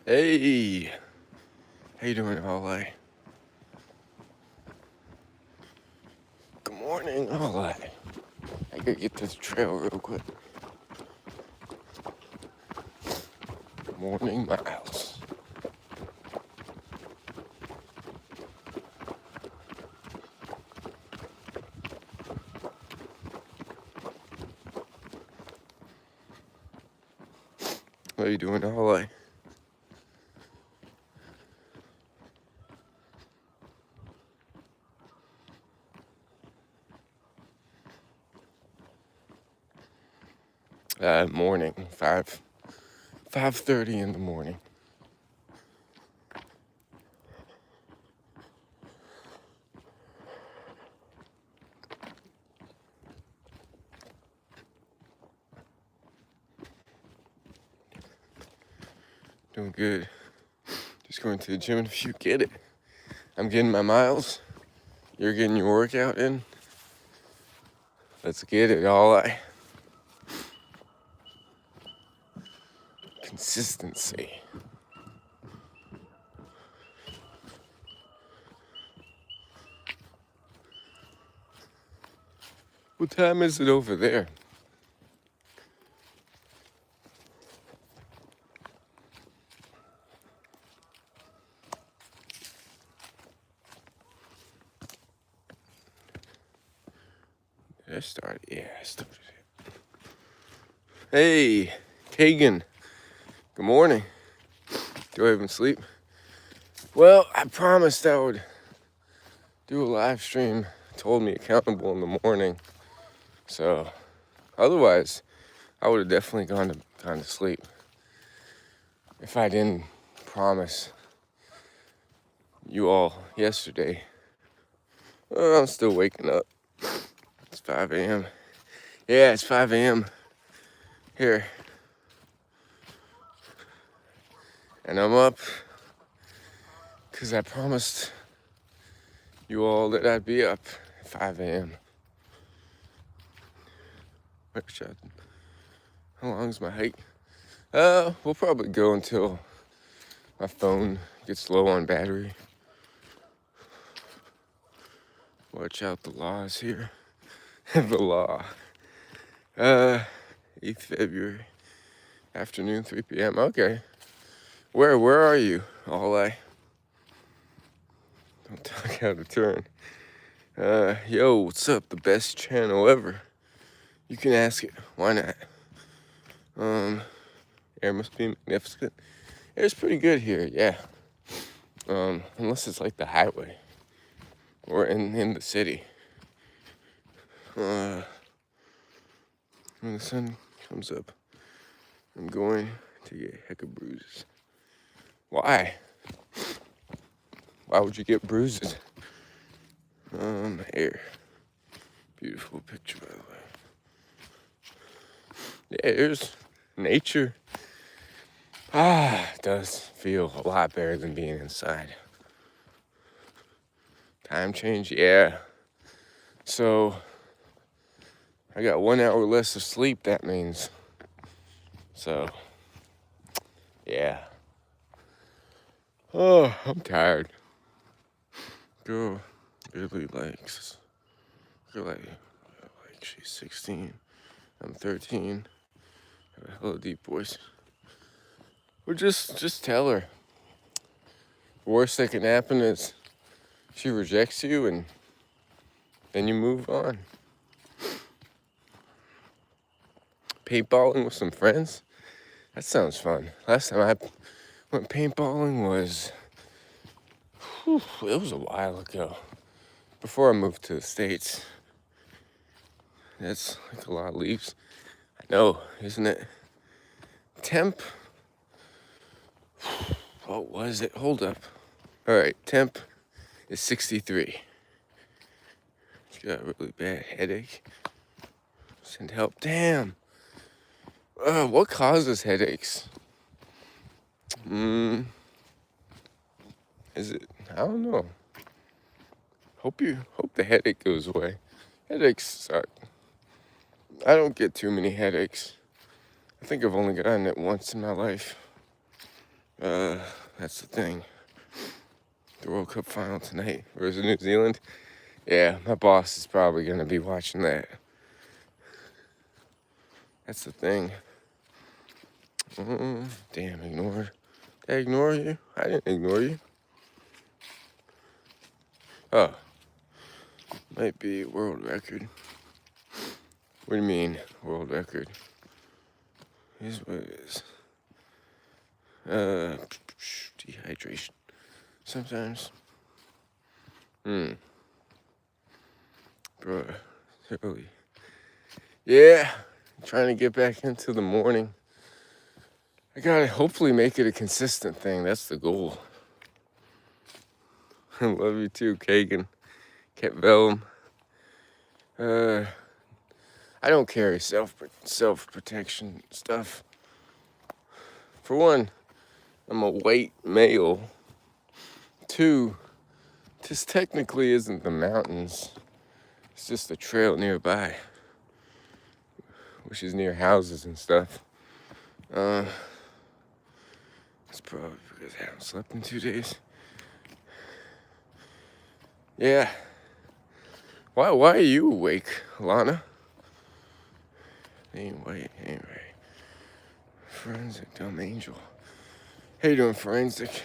Hey, how you doing, LA? Good morning, LA. I gotta get to the trail real quick. Good morning, Miles. How you doing, LA? Morning, 5:30 in the morning. Doing good. Just going to the gym, and if you get it. I'm getting my miles. You're getting your workout in. Let's get it, LA. Consistency. What time is it over there? Did I start? Yeah, I started it. Hey, Kagan. Good morning. Do I even sleep? Well, I promised I would do a live stream. Told me accountable in the morning. So, otherwise, I would have definitely gone to sleep if I didn't promise you all yesterday. Well, I'm still waking up. It's 5 a.m. Yeah, it's 5 a.m. here. And I'm up because I promised you all that I'd be up at 5 a.m. How long is my hike? We'll probably go until my phone gets low on battery. Watch out, the laws here. The law. 8th February, afternoon, 3 p.m. Okay. Where are you? All I don't talk out of turn. Yo, what's up? The best channel ever. You can ask it. Why not? Air must be magnificent. Air's pretty good here, yeah. Unless it's like the highway or in the city. When the sun comes up, I'm going to get a heck of bruises. Why? Why would you get bruises? Air. Beautiful picture, by the way. Yeah, there's nature. It does feel a lot better than being inside. Time change, yeah. So, I got 1 hour less of sleep, that means. So, yeah. Oh, I'm tired. Girl really likes. Girl, like she's 16. I'm 13. Have a hella deep voice. Or just tell her. The worst that can happen is she rejects you and then you move on. Paintballing with some friends? That sounds fun. Last time I went paintballing was, it was a while ago. Before I moved to the States. That's like a lot of leaves. I know, isn't it? Temp. What was it? Hold up. All right, temp is 63. She got a really bad headache. Send help. Damn. What causes headaches? Is it? I don't know. Hope the headache goes away. Headaches suck. I don't get too many headaches. I think I've only gotten it once in my life. That's the thing. The World Cup final tonight versus New Zealand. Yeah, my boss is probably going to be watching that. That's the thing. Damn, ignored. Did I ignore you? I didn't ignore you. Oh, might be a world record. What do you mean, world record? Here's what it is. Dehydration. Sometimes. Bro, it's early. Yeah, trying to get back into the morning. I gotta hopefully make it a consistent thing. That's the goal. I love you too, Kagan. Cat Vellum. I don't carry self-protection stuff. For one, I'm a white male. Two, this technically isn't the mountains. It's just a trail nearby, which is near houses and stuff. It's probably because I haven't slept in 2 days. Yeah. Why are you awake, Lana? Anyway. Forensic dumb angel. How you doing, Forensic?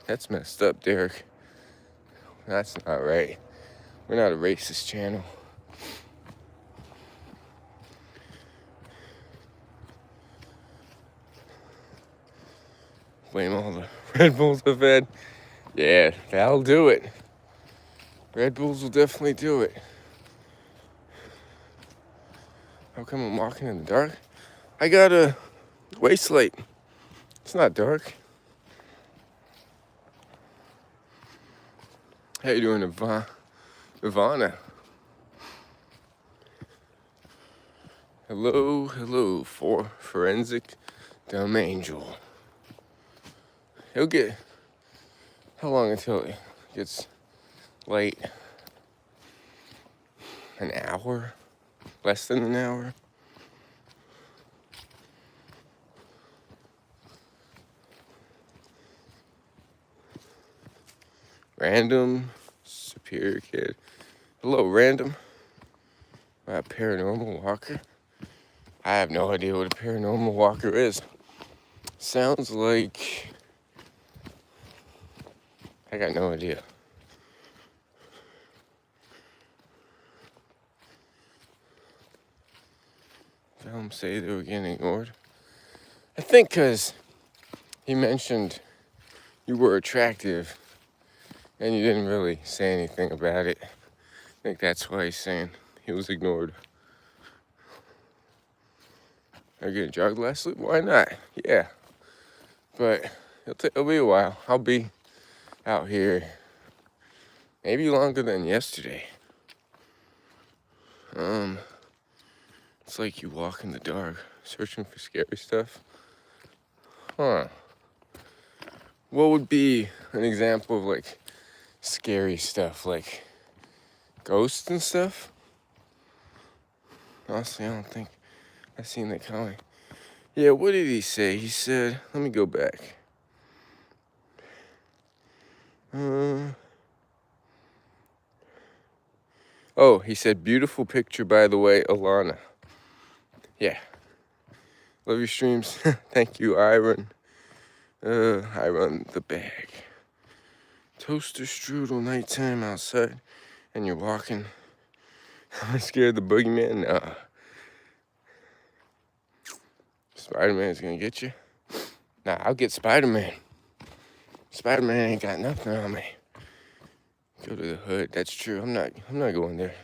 That's messed up, Derek. That's not right. We're not a racist channel. Blame all the Red Bulls I've had. Yeah, that'll do it. Red Bulls will definitely do it. How come I'm walking in the dark? I got a waist light. It's not dark. How you doing, Ivana? Hello, for Forensic Dumb Angel. He'll get... How long until it gets late? An hour? Less than an hour? Random Superior Kid. Hello, Random. A paranormal walker? I have no idea what a paranormal walker is. Sounds like... I got no idea. Tell them say they were getting ignored. I think because he mentioned you were attractive and you didn't really say anything about it. I think that's why he's saying he was ignored. Are you getting jogged last sleep? Why not? Yeah. But it'll be a while. I'll be out here maybe longer than yesterday. It's like you walk in the dark, searching for scary stuff. Huh. What would be an example of like scary stuff, like ghosts and stuff? Honestly, I don't think I've seen that coming. Yeah, what did he say? He said, let me go back. Oh, he said, beautiful picture, by the way, Alana. Yeah. Love your streams. Thank you, Iron. I run the bag. Toaster strudel, nighttime outside, and you're walking. Am I scared of the boogeyman? Nah. Spider-Man's gonna get you? Nah, I'll get Spider-Man. Spider-Man ain't got nothing on me. Go to the hood. That's true. I'm not going there.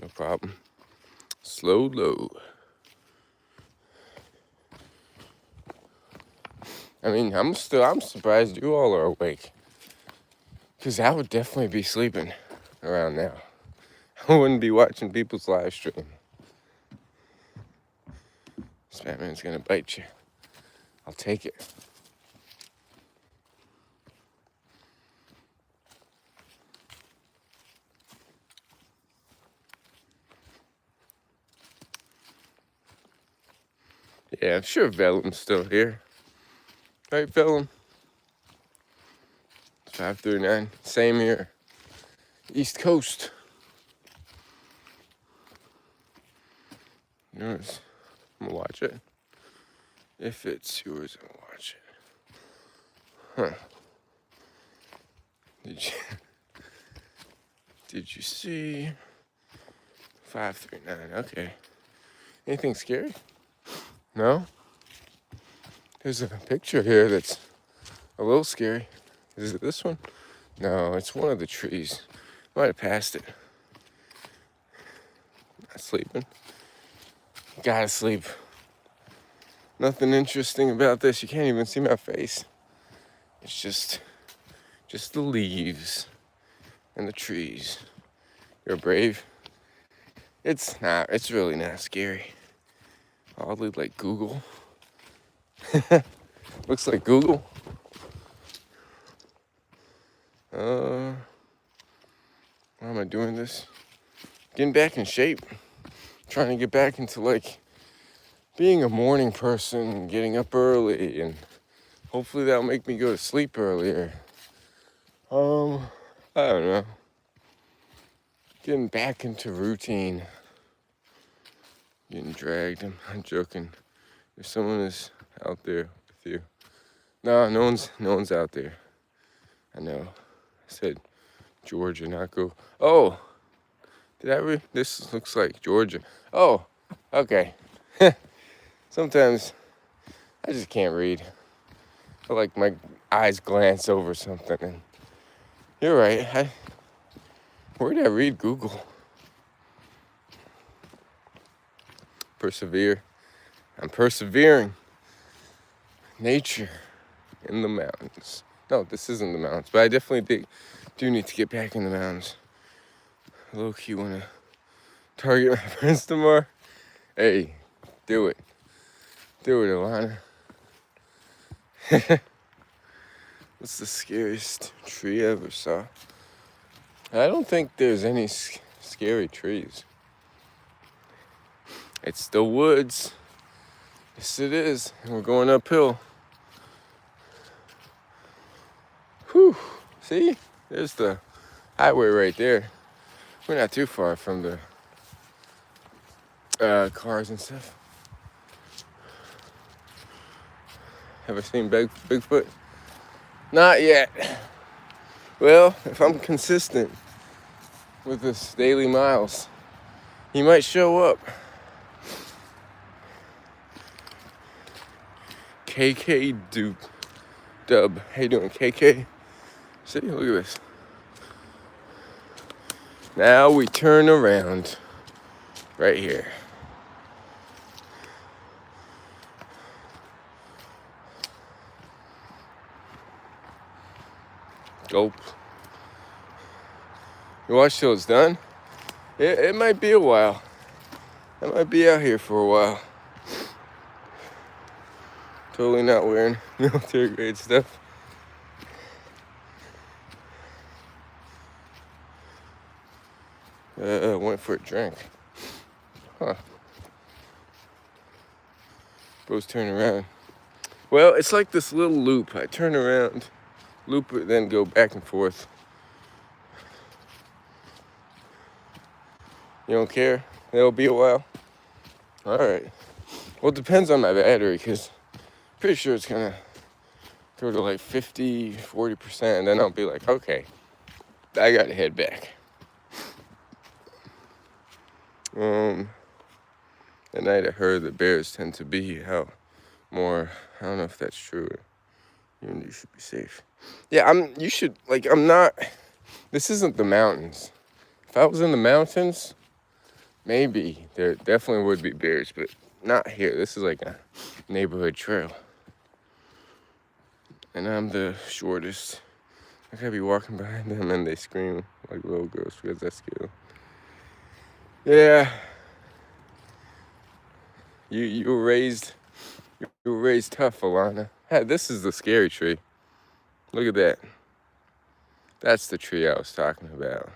No problem. Slow low. I mean, I'm surprised you all are awake. Because I would definitely be sleeping around now. I wouldn't be watching people's live stream. This Batman's gonna bite you. I'll take it. Yeah, I'm sure Vellum's still here. Right, Vellum? 539. Same here. East Coast. Yours. I'm gonna watch it. If it's yours, I'll watch it. Huh. Did you see? 539. Okay. Anything scary? No? There's a picture here that's a little scary. Is it this one? No, it's one of the trees. Might have passed it. Not sleeping. Gotta sleep. Nothing interesting about this. You can't even see my face. It's just the leaves and the trees. You're brave. It's not. It's really not scary. Oddly, like Google. Looks like Google. Why am I doing this? Getting back in shape. Trying to get back into like being a morning person and getting up early, and hopefully that'll make me go to sleep earlier. I don't know. Getting back into routine. Getting dragged. I'm joking. If someone is out there with you. No one's out there. I know. I said Georgia, not go. Oh, did I read? This looks like Georgia. Oh, okay. Sometimes I just can't read. I like my eyes glance over something. And you're right. Where did I read Google? Persevere. I'm persevering. Nature in the mountains. No, this isn't the mountains, but I definitely do need to get back in the mountains. Low-key want to target my friends tomorrow. Hey, do it. Do it, Alana. What's the scariest tree I ever saw? I don't think there's any scary trees. It's the woods. Yes, it is. And we're going uphill. Whew. See? There's the highway right there. We're not too far from the cars and stuff. Have I seen Bigfoot? Not yet. Well, if I'm consistent with this daily miles, he might show up. KK Dub. How you doing, KK? See, look at this. Now we turn around right here. Gulp. You watch till it's done? It might be a while. I might be out here for a while. Totally not wearing military grade stuff. Went for a drink. Huh. Bro's turn around. Well, it's like this little loop. I turn around, loop it, then go back and forth. You don't care? It'll be a while? Alright. Well, it depends on my battery, because I'm pretty sure it's going to go to like 50, 40%, and then I'll be like, okay, I got to head back. At night I heard that bears tend to be out more. I don't know if that's true. You should be safe. Yeah, I'm not, this isn't the mountains. If I was in the mountains, maybe there definitely would be bears, but not here. This is like a neighborhood trail. And I'm the shortest. I gotta be walking behind them and they scream like little girls because that's cute. Yeah. You were raised tough, Alana. Hey, this is the scary tree. Look at that. That's the tree I was talking about.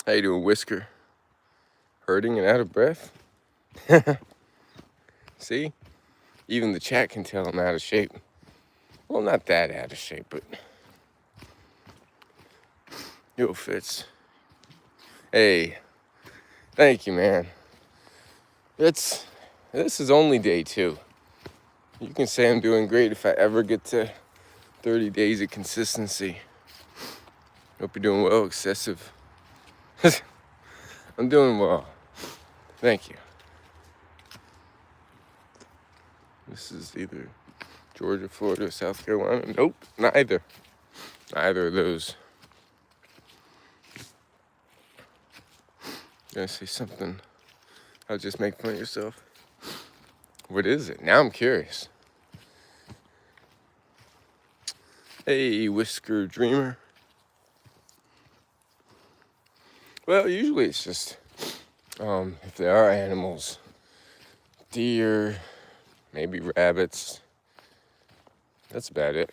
How you doing, Whisker? Hurting and out of breath? See? Even the chat can tell I'm out of shape. Well, not that out of shape, but yo, Fitz. Hey, thank you, man. This is only day 2. You can say I'm doing great if I ever get to 30 days of consistency. Hope you're doing well, excessive. I'm doing well. Thank you. This is either Georgia, Florida, South Carolina. Nope, neither. Neither of those. Gonna say something. I'll just make fun of yourself. What is it? Now I'm curious. Hey, Whisker Dreamer. Well, usually it's just if there are animals, deer, maybe rabbits. That's about it.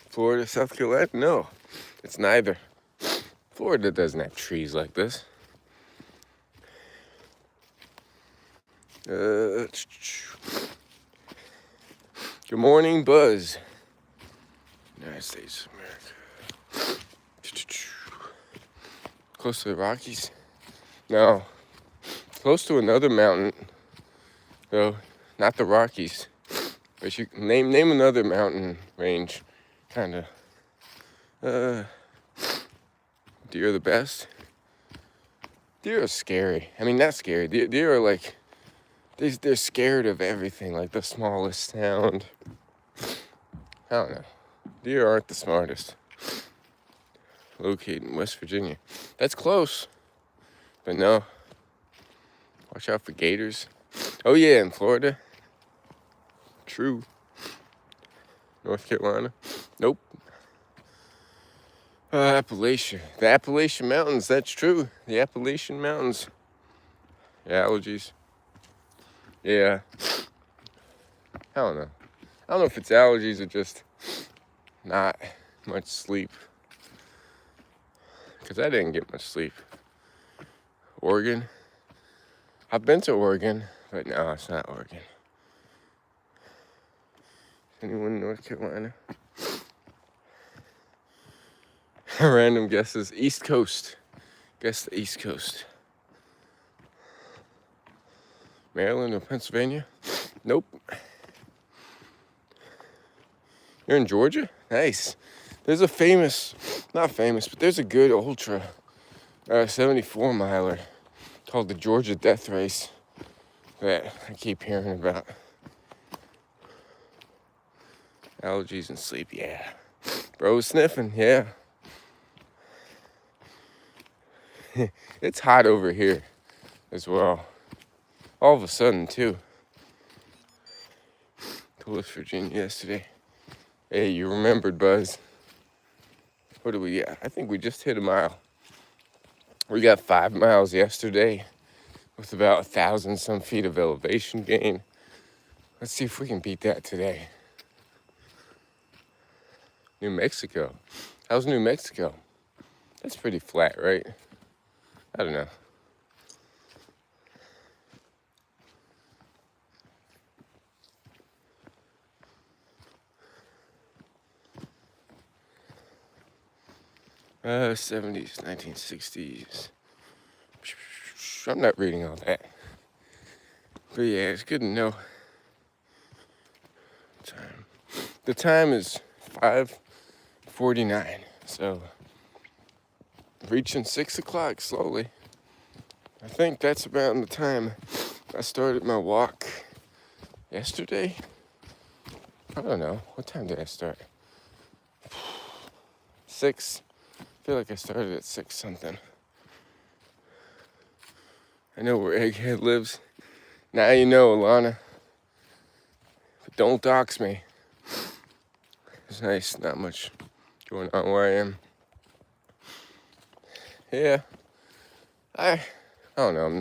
Florida, South Carolina? No, it's neither. Florida doesn't have trees like this. Good morning, Buzz. United States of America. Close to the Rockies? No. Close to another mountain, though, not the Rockies. But you name another mountain range, kind of. Deer are the best. Deer are scary. I mean, not scary. Deer are like, they're scared of everything, like the smallest sound. I don't know. Deer aren't the smartest. Located in West Virginia. That's close. But no. Watch out for gators. Oh yeah, in Florida. True. North Carolina. Nope. Appalachia. The Appalachian Mountains, that's true. The Appalachian Mountains. Allergies. Yeah. I don't know. I don't know if it's allergies or just not much sleep. Because I didn't get much sleep. Oregon. I've been to Oregon, but no, it's not Oregon. Anyone in North Carolina? Random guesses. East Coast. Guess the East Coast. Maryland or Pennsylvania? Nope. You're in Georgia? Nice. There's a famous, not famous, but there's a good ultra 74 miler called the Georgia Death Race that I keep hearing about. Allergies and sleep, yeah. Bro sniffing, yeah. It's hot over here as well. All of a sudden, too. To West Virginia yesterday. Hey, you remembered, Buzz. What do we got? I think we just hit a mile. We got 5 miles yesterday with about 1,000 some feet of elevation gain. Let's see if we can beat that today. New Mexico. How's New Mexico? That's pretty flat, right? I don't know. '70s, 1960s. I'm not reading all that. But yeah, it's good to know. Time. The time is 5:49, so reaching 6 o'clock slowly. I think that's about the time I started my walk yesterday. I don't know. What time did I start? 6. I feel like I started at 6 something. I know where Egghead lives. Now you know, Alana. But don't dox me. It's nice. Not much going on where I am. Yeah. I don't know. I'm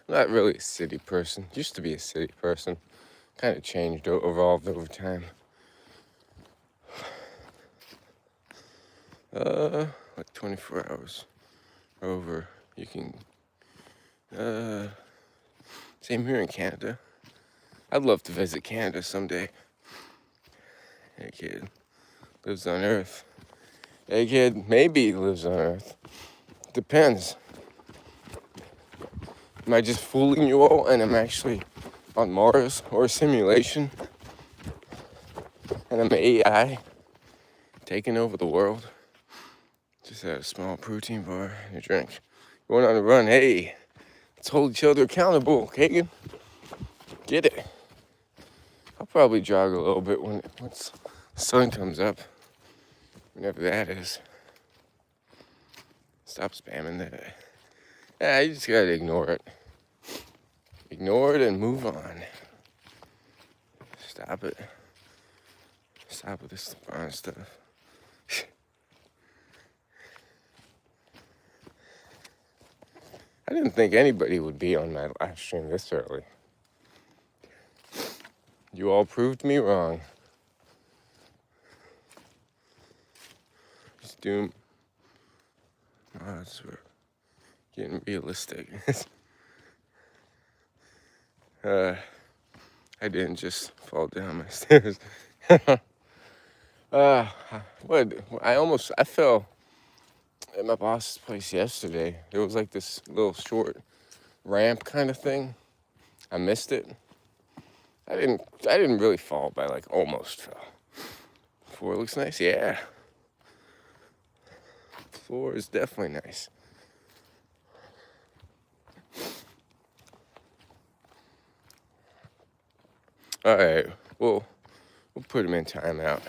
not really a city person. Used to be a city person. Kind of changed, evolved over time. Like 24 hours over. You can, same here in Canada. I'd love to visit Canada someday. Hey kid, lives on Earth. Hey kid, maybe lives on Earth. Depends. Am I just fooling you all and I'm actually on Mars or a simulation? And I'm AI taking over the world? Just had a small protein bar and a drink. Going on a run. Hey, let's hold each other accountable, Kagan. Get it. I'll probably jog a little bit once the sun comes up. Whenever that is. Stop spamming that. Yeah, you just gotta ignore it. Ignore it and move on. Stop it. Stop with this LeBron stuff. I didn't think anybody would be on my live stream this early. You all proved me wrong. Just doom. Odds were getting realistic. I didn't just fall down my stairs. I fell at my boss's place yesterday. There was like this little short ramp kind of thing. I missed it. I didn't really fall, but I like almost fell. Floor looks nice, yeah. Floor is definitely nice. All right, we'll put him in timeout.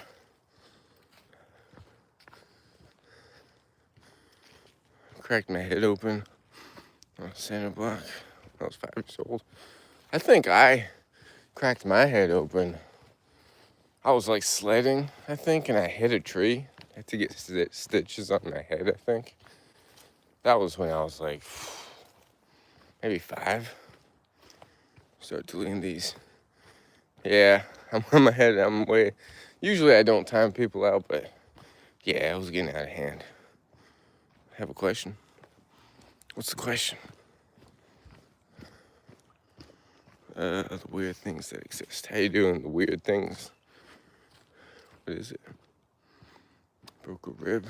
Cracked my head open on a cinder block when I was 5 years old. I think I cracked my head open. I was like sledding, I think, and I hit a tree. I had to get stitches on my head, I think. That was when I was like maybe 5. Start deleting these. Yeah, I'm on my head. Usually I don't time people out, but yeah, I was getting out of hand. I have a question. What's the question? The weird things that exist. How you doing? The weird things. What is it? Broke a rib.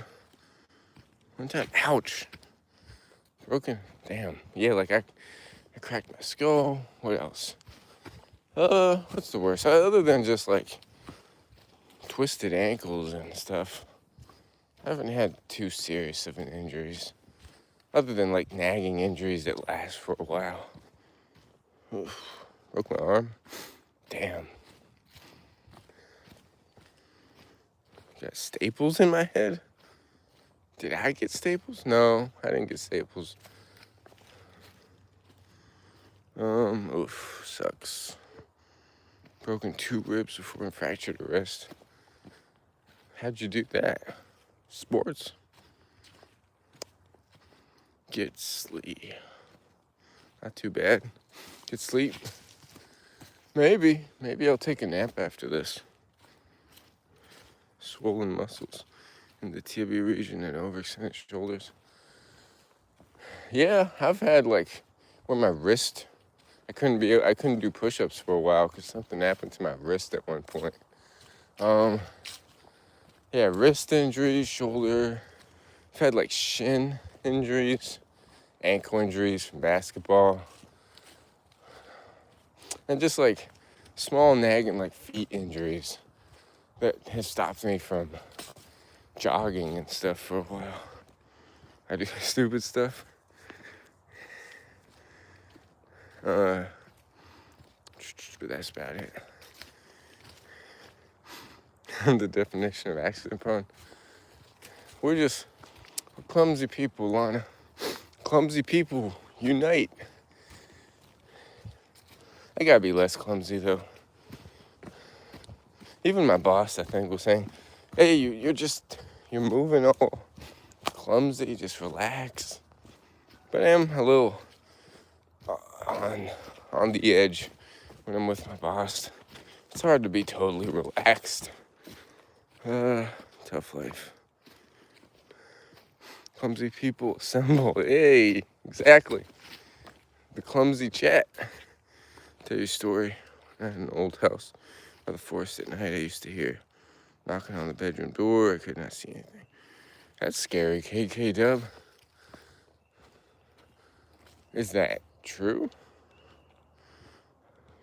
One time, ouch. Broken. Damn. Yeah, like I cracked my skull. What else? What's the worst? Other than just like twisted ankles and stuff, I haven't had too serious of an injuries. Other than like nagging injuries that last for a while. Oof. Broke my arm. Damn. Got staples in my head? Did I get staples? No, I didn't get staples. Oof, sucks. Broken 2 ribs before I fractured a wrist. How'd you do that? Sports? Get sleep. Not too bad. Get sleep. Maybe I'll take a nap after this. Swollen muscles in the tibia region and overextended shoulders. Yeah, I've had like where my wrist, I couldn't do push-ups for a while because something happened to my wrist at one point. Yeah, wrist injuries, shoulder. I've had like shin injuries, ankle injuries from basketball, and just like small nagging like feet injuries that has stopped me from jogging and stuff for a while. I do stupid stuff. But that's about it. The definition of accident prone. We're clumsy people, Lana. Clumsy people unite. I gotta be less clumsy though. Even my boss, I think, was saying, "Hey, you're moving all clumsy. Just relax." But I am a little on the edge when I'm with my boss. It's hard to be totally relaxed. Tough life. Clumsy people assemble. Hey, exactly. The clumsy chat. Tell you a story. I had an old house by the forest at night. I used to hear knocking on the bedroom door. I could not see anything. That's scary, KK Dub. Is that true?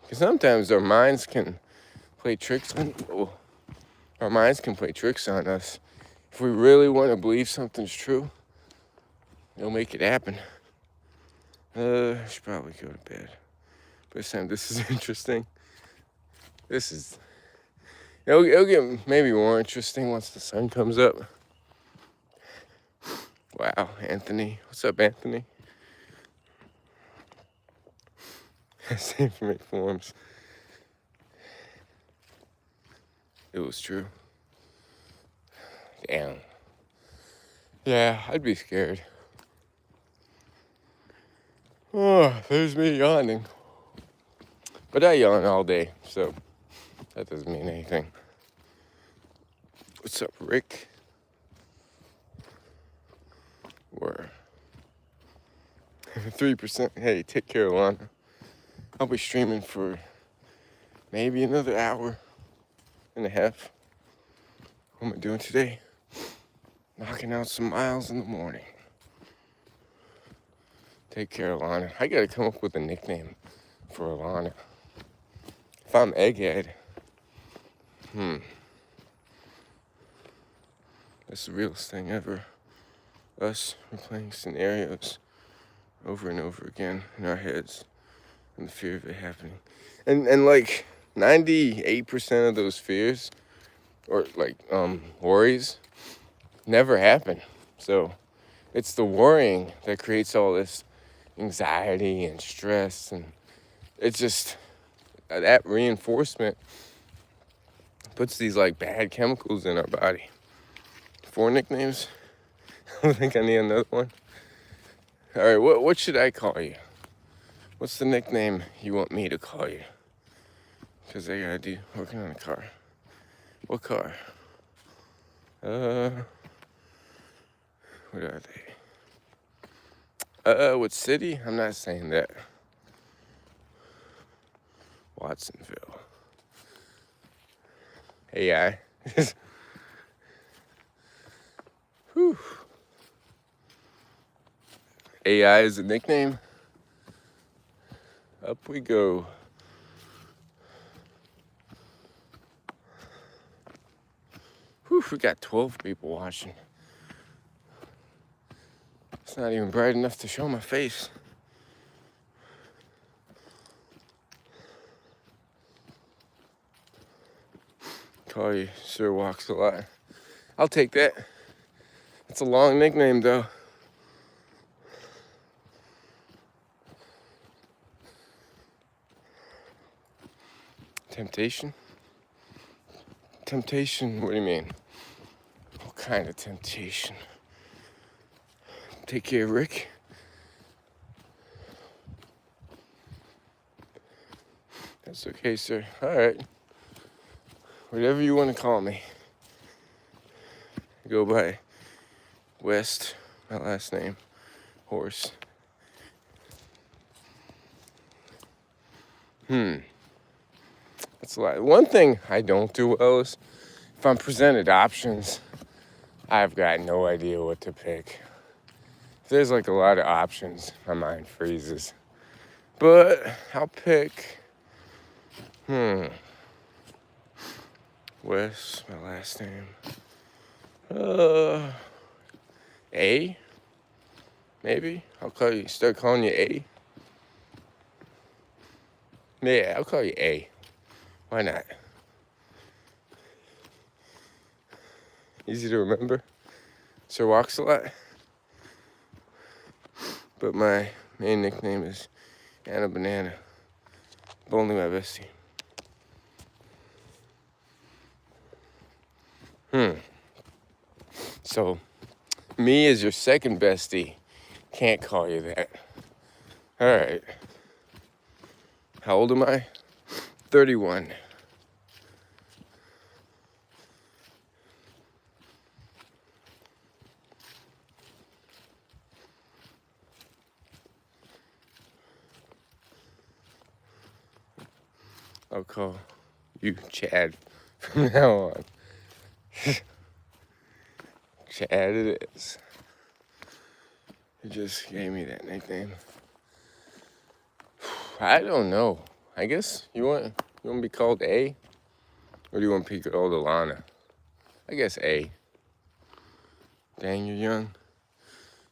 Because sometimes our minds can play tricks on our minds can play tricks on us. If we really want to believe something's true, they'll make it happen. I should probably go to bed. But Sam, this is interesting. It'll get maybe more interesting once the sun comes up. Wow, Anthony. What's up, Anthony? Same for forms. It was true. Damn. Yeah, I'd be scared. Oh, there's me yawning. But I yawn all day, so that doesn't mean anything. What's up, Rick? We're 3%. Hey, take care, Alana. I'll be streaming for maybe another hour and a half. What am I doing today? Knocking out some miles in the morning. Take care, Alana. I gotta come up with a nickname for Alana. If I'm Egghead, that's the realest thing ever. Us replaying scenarios over and over again in our heads and the fear of it happening. And like 98% of those fears or like worries never happen. So it's the worrying that creates all this anxiety and stress, and it's just that reinforcement puts these like bad chemicals in our body. 4 nicknames. I think I need another one. All right, what should I call you? What's the nickname you want me to call you? Because I gotta working on a car. What car? What are they? What city? I'm not saying that. Watsonville. AI. Whew. AI is a nickname. Up we go. Whew, we got 12 people watching. It's not even bright enough to show my face. Call you Sir Walks a Lot. I'll take that. It's a long nickname though. Temptation? Temptation, what do you mean? What kind of temptation? Take care, Rick. That's okay, sir. All right. Whatever you want to call me. I go by West, my last name, Horse. That's a lot. One thing I don't do well is if I'm presented options, I've got no idea what to pick. If there's like a lot of options, my mind freezes. But I'll pick, Wes, my last name. A? Maybe? Start calling you A? Yeah, I'll call you A. Why not? Easy to remember. Sir Walks a Lot. But my main nickname is Anna Banana. Only my bestie. So, me as your second bestie, can't call you that. All right. How old am I? 31. I'll call you Chad from now on. Chad it is. He just gave me that nickname. I don't know. I guess you want to be called A? Or do you want to be called Alana? I guess A. Dang, you're young.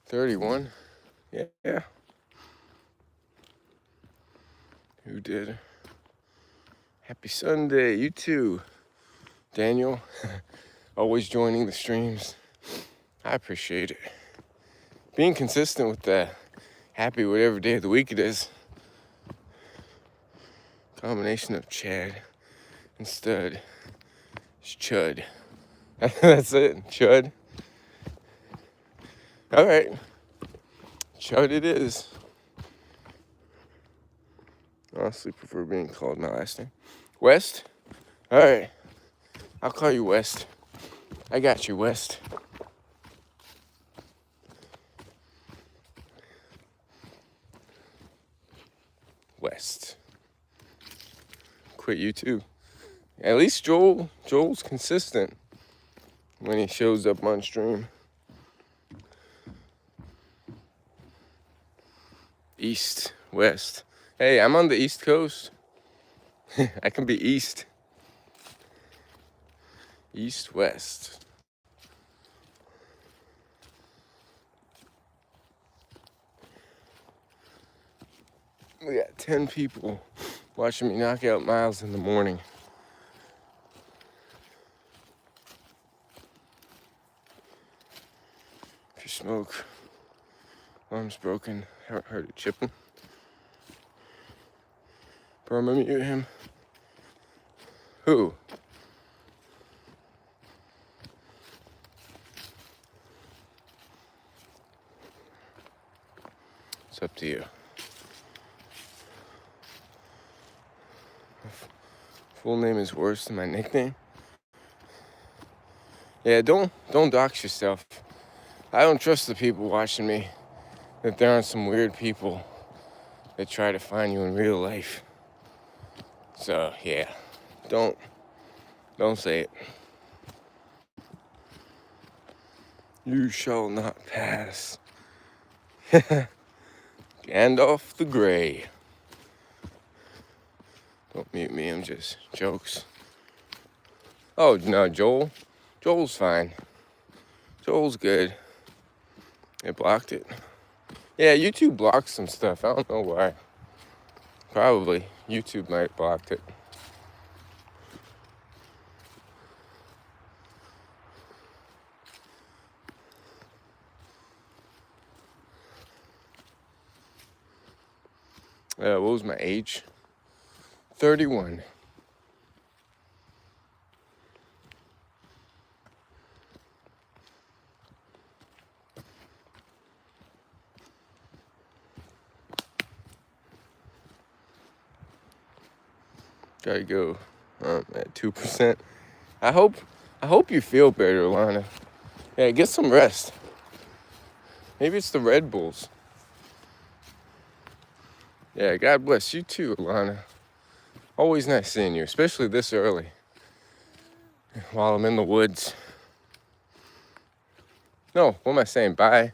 31? Yeah. Who did? Happy Sunday, you too. Daniel, always joining the streams. I appreciate it. Being consistent with that. Happy whatever day of the week it is. Combination of Chad and Stud. It's Chud. That's it, Chud. All right. Chud it is. Honestly, prefer being called my last name. West? All right. I'll call you West. I got you, West. West. Quit YouTube. At least Joel's consistent when he shows up on stream. East, West. Hey, I'm on the East Coast. I can be East. East, West. We got 10 people watching me knock out miles in the morning. If you smoke, arm's broken, haven't heard it chipping. Bro, I'm gonna mute him. Who? It's up to you. Full name is worse than my nickname. Yeah, don't dox yourself. I don't trust the people watching me. That there aren't some weird people that try to find you in real life. So yeah, don't say it. You shall not pass. Gandalf the Grey. Don't mute me, I'm just jokes. Oh no, Joel's fine. Joel's good. It blocked it. Yeah, YouTube blocked some stuff. I don't know why. Probably YouTube might have blocked it. What was my age? 31. Gotta go at 2%. I hope you feel better, Alana. Yeah, get some rest. Maybe it's the Red Bulls. Yeah, God bless you too, Alana. Always nice seeing you, especially this early. While I'm in the woods. No, what am I saying? Bye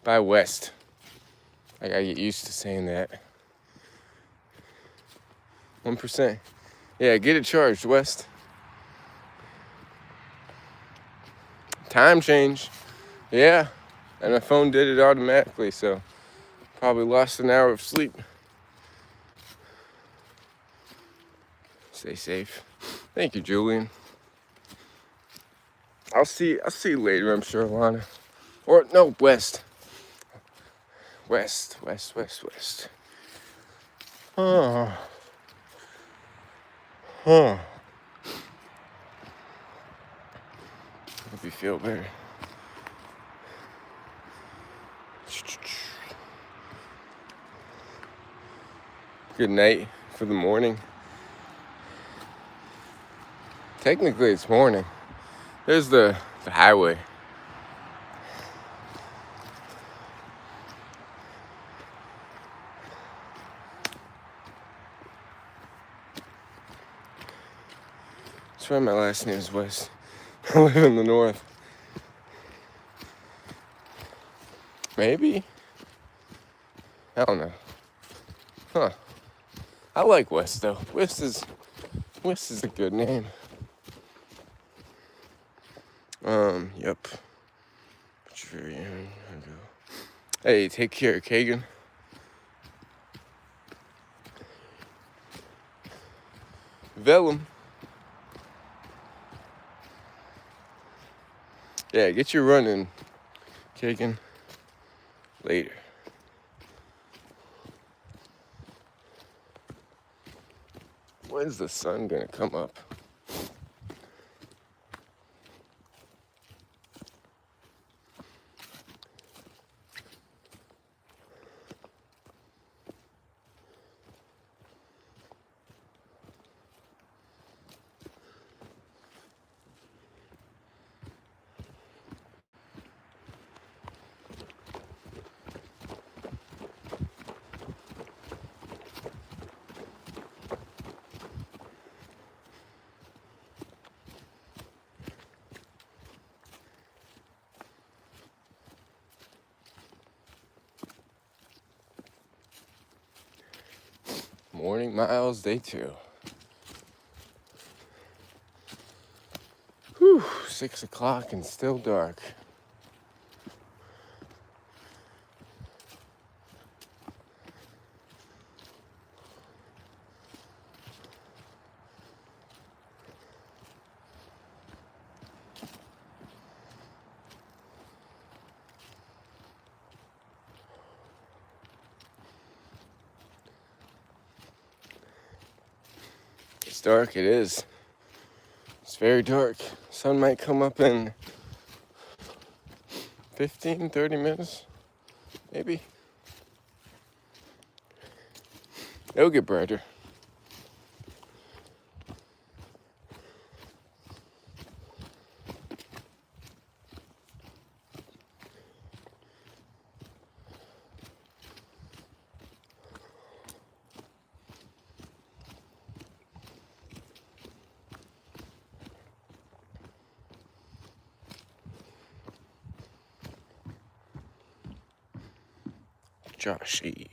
West. I gotta get used to saying that. 1%. Yeah, get it charged, West. Time change. Yeah, and my phone did it automatically, so probably lost an hour of sleep. Stay safe. Thank you, Julian. I'll see you later, I'm sure, Alana. Or no, West. West. Oh. Hope you feel better. Good night for the morning. Technically, it's morning. There's the highway. swear my last name is West. I live in the north. Maybe? I don't know. Huh. I like West though. West is a good name. Yep. Hey, take care, Kagan. Vellum. Yeah, get your running, Kagan. Later. When's the sun gonna come up? Morning miles, day 2. Whew, 6 o'clock and still dark. It's dark, it is. It's very dark. Sun might come up in 15, 30 minutes, maybe. It'll get brighter. Joshy.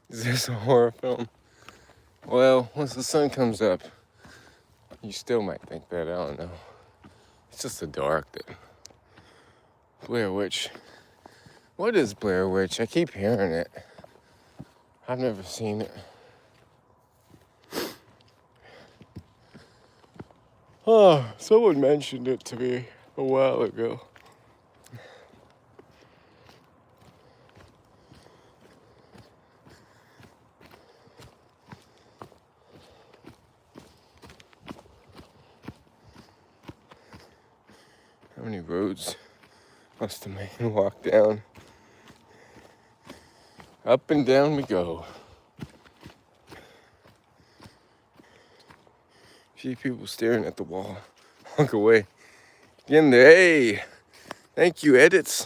Is this a horror film? Well, once the sun comes up, you still might think that, I don't know. It's just the dark that... Blair Witch. What is Blair Witch? I keep hearing it. I've never seen it. Oh, someone mentioned it to me a while ago. How many roads must a man walk down? Up and down we go. See people staring at the wall. Walk away. Get in there. Hey, thank you, Edits.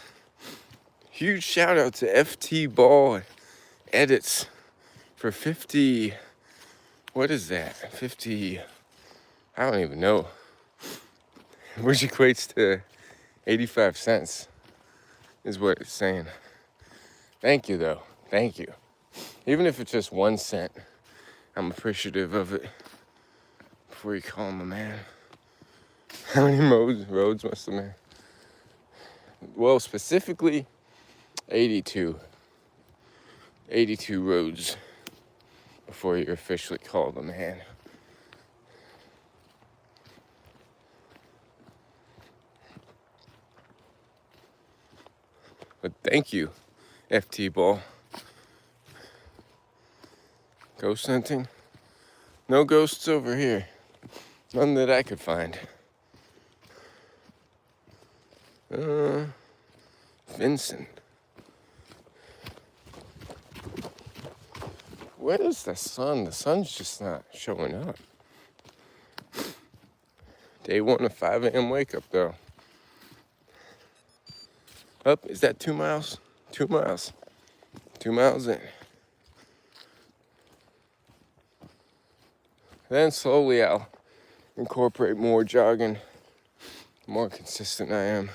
Huge shout out to FT Ball Edits for 50. What is that? 50. I don't even know. Which equates to 85 cents is what it's saying. Thank you, though. Thank you. Even if it's just 1 cent, I'm appreciative of it. Before you call him a man. How many roads must a man? Well, specifically, 82. 82 roads before you're officially called a man. But thank you, FT Ball. Ghost hunting? No ghosts over here. None that I could find. Vincent. where's the sun? The sun's just not showing up. Day 1 of 5 a.m. wake up though. Up, is that 2 miles? 2 miles. 2 miles in. Then slowly I'll incorporate more jogging. The more consistent I am.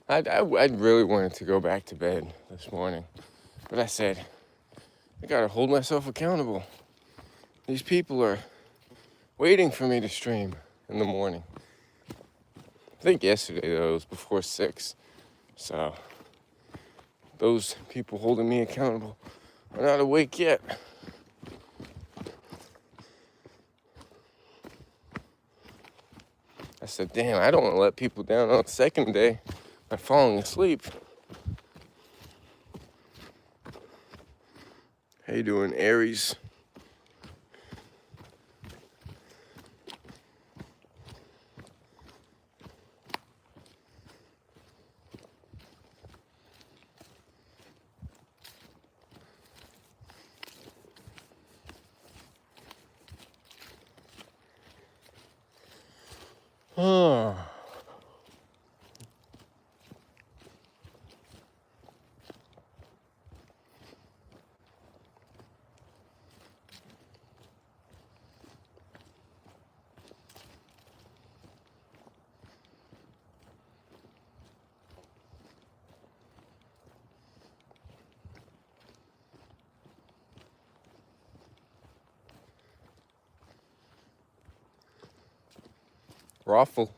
I really wanted to go back to bed this morning, but I said, I gotta hold myself accountable. These people are waiting for me to stream in the morning. I think yesterday though, it was before 6. So those people holding me accountable are not awake yet. I said, damn, I don't want to let people down on the second day by falling asleep. How you doing, Aries? Oh. Raffle.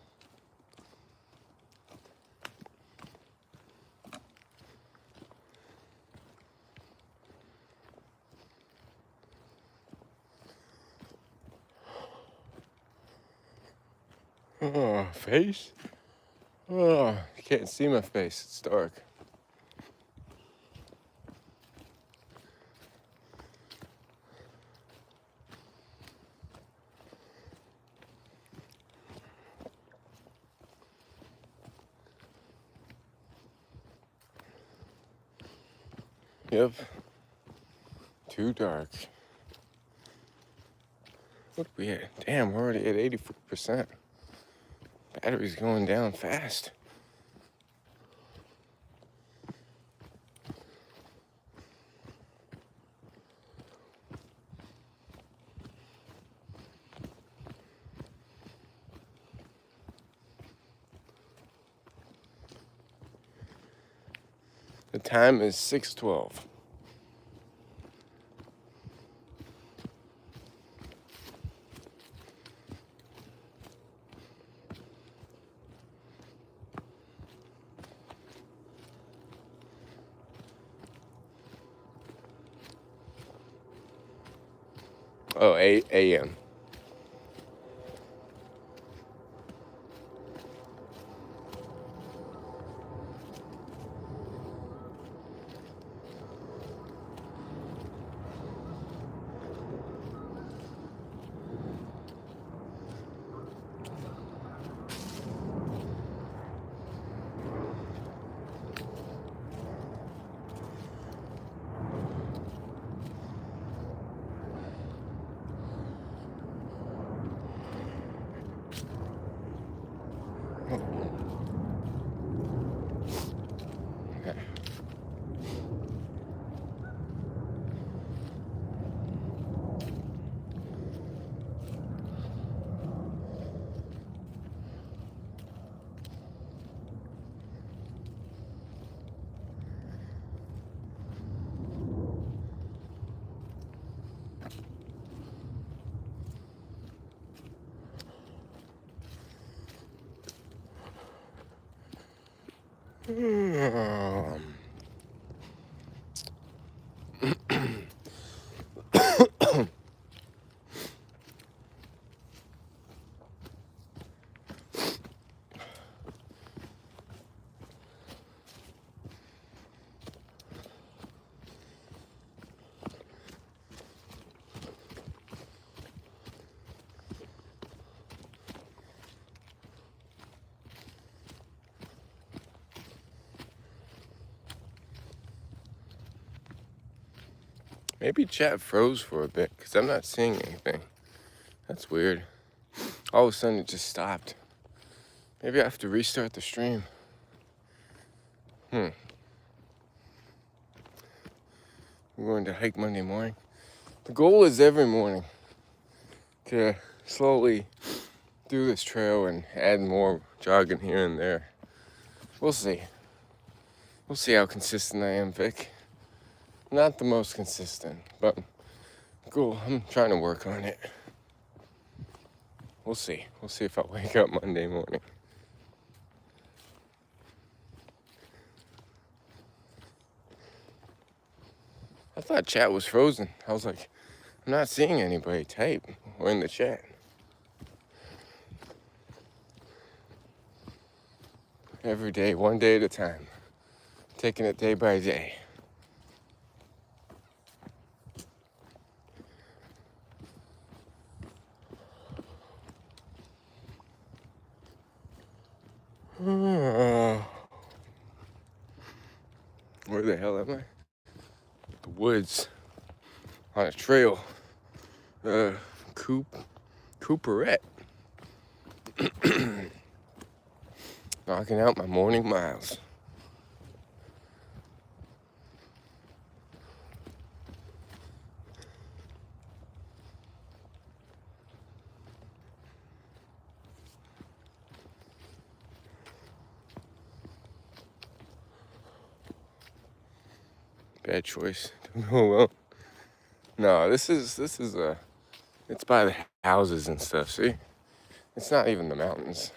Oh, face? Oh, you can't see my face, it's dark. Yep. Too dark. What we at? Damn, we're already at 84%. Battery's going down fast. The time is 6:12. Oh, 8 a.m. Maybe chat froze for a bit because I'm not seeing anything. That's weird. All of a sudden it just stopped. Maybe I have to restart the stream. We're going to hike Monday morning. The goal is every morning to slowly do this trail and add more jogging here and there. We'll see. We'll see how consistent I am, Vic. Not the most consistent, but cool. I'm trying to work on it. We'll see. We'll see if I wake up Monday morning. I thought chat was frozen. I was like, I'm not seeing anybody type or in the chat. Every day, one day at a time. Taking it day by day. Where the hell am I? The woods. On a trail. Cooperette. Knocking out my morning miles. Bad choice. Oh well. No, this is it's by the houses and stuff, see? It's not even the mountains.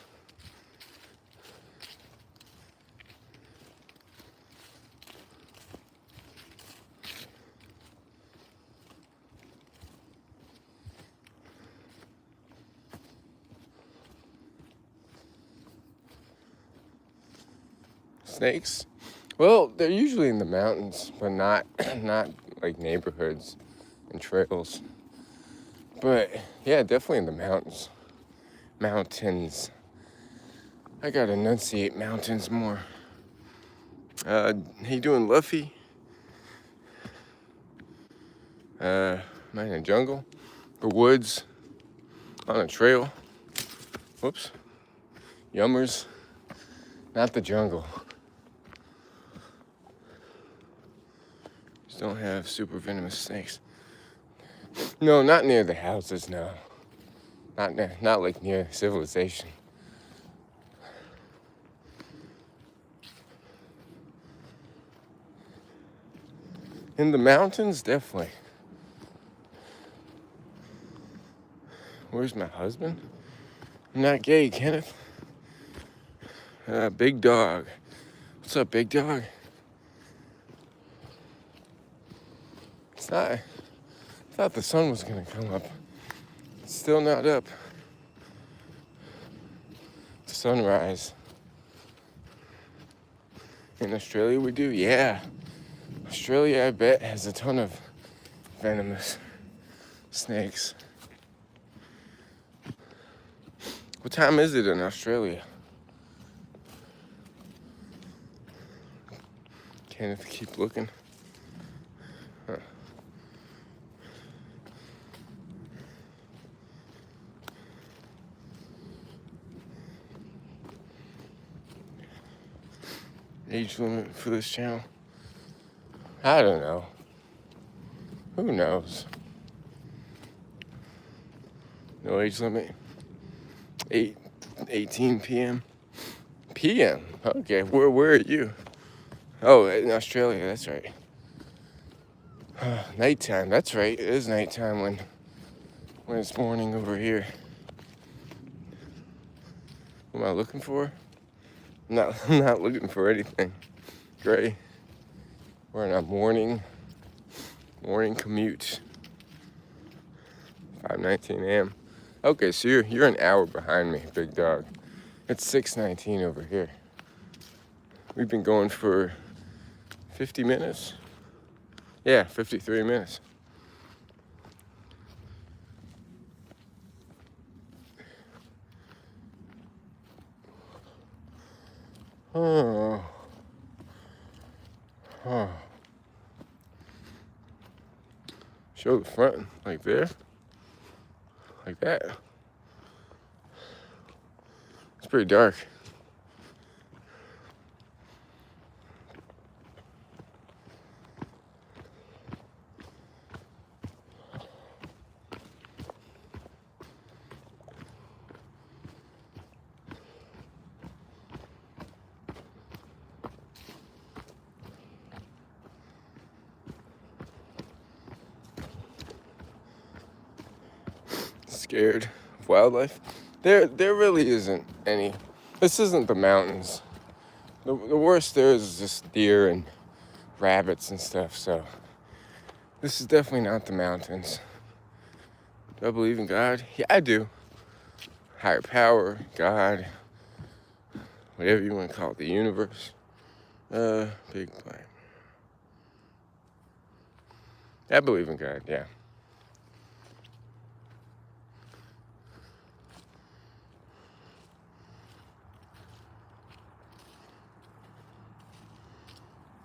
Snakes? Well, they're usually in the mountains, but not like neighborhoods and trails. But yeah, definitely in the mountains. Mountains. I gotta enunciate mountains more. How you doing, Luffy? Am I in a jungle? Or woods? On a trail? Whoops. Yummers. Not the jungle. Just don't have super venomous snakes. No, not near the houses, no. Not like near civilization. In the mountains, definitely. Where's my husband? I'm not gay, Kenneth. Big dog. What's up, big dog? It's not. I thought the sun was gonna come up. It's still not up. It's sunrise. In Australia, we do? Yeah. Australia, I bet, has a ton of venomous snakes. What time is it in Australia? Kenneth, keep looking. Huh. Age limit for this channel? I don't know. Who knows? No age limit. 18 p.m. p.m. Okay, where are you? Oh, in Australia, that's right. Nighttime, that's right. It is nighttime when it's morning over here. What am I looking for? I'm not looking for anything. Gray. We're in a morning commute. 5:19 a.m. Okay, so you're an hour behind me, big dog. It's 6:19 over here. We've been going for 50 minutes. Yeah, 53 minutes. Oh. show the front, like there, like that. It's pretty dark. Scared of wildlife? There really isn't any. This isn't the mountains. The worst there is just deer and rabbits and stuff, so this is definitely not the mountains. Do I believe in God? Yeah, I do. Higher power, God, whatever you want to call it, the universe. Big plan. I believe in God, yeah.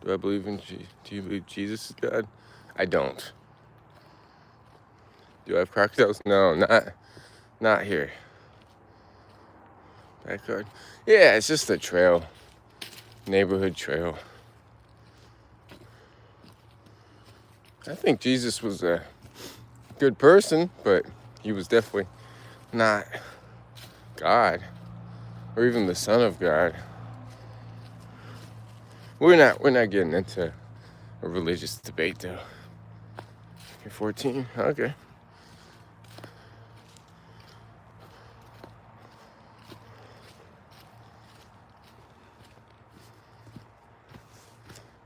Do I believe in do you believe Jesus is God? I don't. Do I have crocodiles? No, not here. Backyard. Yeah, it's just a trail. Neighborhood trail. I think Jesus was a good person, but he was definitely not God or even the Son of God. We're not getting into a religious debate though. You're 14? Okay.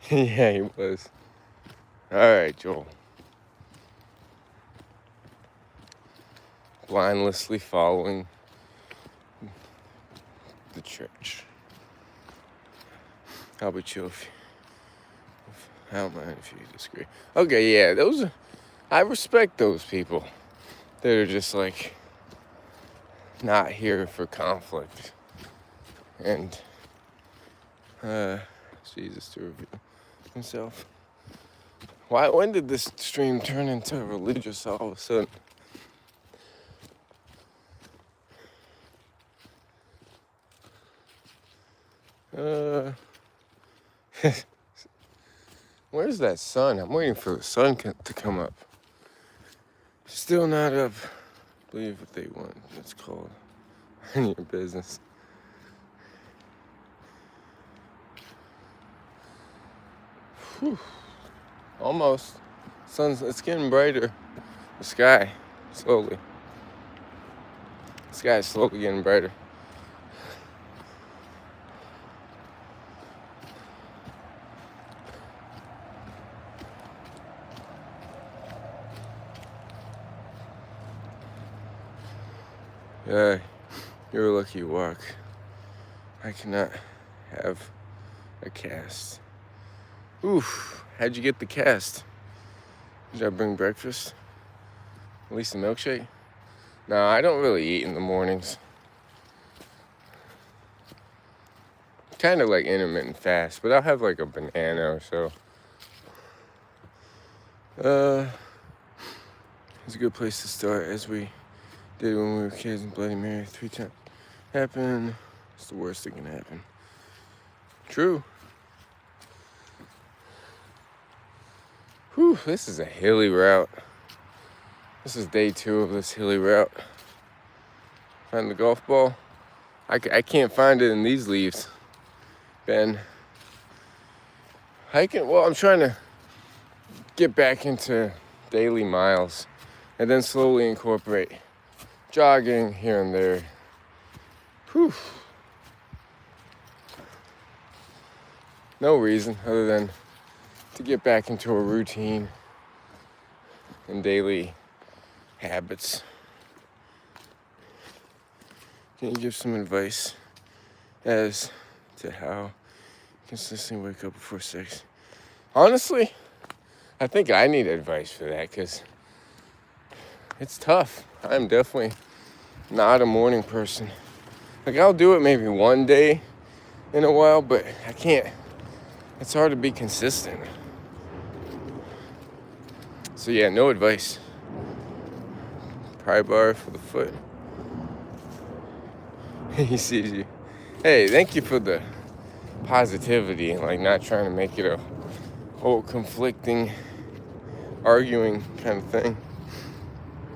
Yeah, he was. All right, Joel. Blindlessly following the church. How about you? I don't mind if you disagree. Okay, yeah, I respect those people that are just like not here for conflict and Jesus to reveal himself. When did this stream turn into religious all of a sudden? Where's that sun? I'm waiting for the sun to come up. Still not up. Believe what they want. It's called. In your business. Whew. Almost. It's getting brighter. The sky, slowly. The sky is slowly getting brighter. You're a lucky walk. I cannot have a cast. Oof, how'd you get the cast? Did I bring breakfast? At least a milkshake? No, I don't really eat in the mornings. Kind of like intermittent fast, but I'll have like a banana or so. It's a good place to start, as we did when we were kids in Bloody Mary 3 times. Happen. It's the worst that can happen. True. Whew, this is a hilly route. This is day 2 of this hilly route. Find the golf ball. I can't find it in these leaves, Ben. Hiking, well, I'm trying to get back into daily miles and then slowly incorporate jogging here and there. Whew. No reason other than to get back into a routine and daily habits. Can you give some advice as to how consistently wake up before 6? Honestly, I think I need advice for that because it's tough. I'm definitely not a morning person. Like, I'll do it maybe one day in a while, but I can't. It's hard to be consistent. So yeah, no advice. Pry bar for the foot. He sees you. Hey, thank you for the positivity and like not trying to make it a whole conflicting, arguing kind of thing.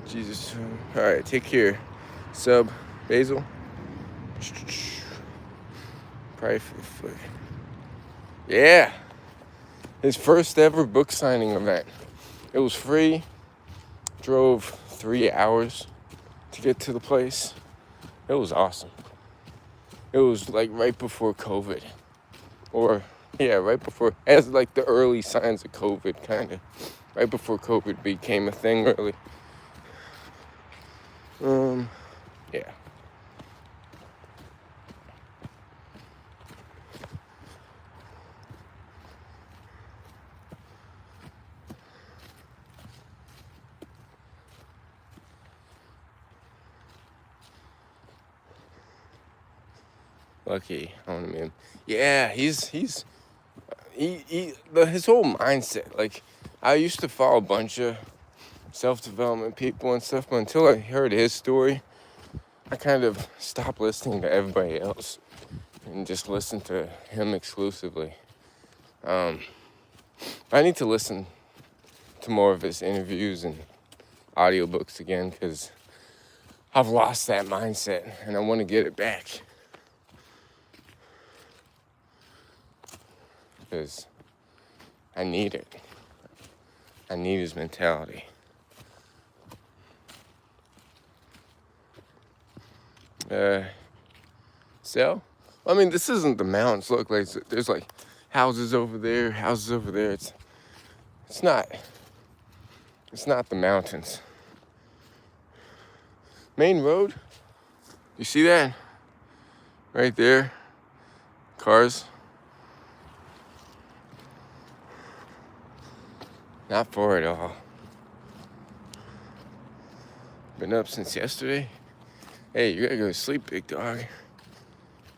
Jesus. All right, take care. Sub Basil. Pry for the foot. Yeah. His first ever book signing event. It was free. Drove 3 hours to get to the place. It was awesome. It was like right before COVID. Or, yeah, right before, as like the early signs of COVID, kind of. Right before COVID became a thing, really. Yeah. Lucky on him. Yeah, his whole mindset. Like, I used to follow a bunch of self-development people and stuff, but until I heard his story, I kind of stopped listening to everybody else and just listened to him exclusively. I need to listen to more of his interviews and audiobooks again because I've lost that mindset and I want to get it back. Because I need it. I need his mentality. So, I mean, this isn't the mountains. Look, like there's like houses over there, houses over there. It's not the mountains. Main road. You see that? Right there. Cars. Not far at all. Been up since yesterday. Hey, you gotta go to sleep, big dog.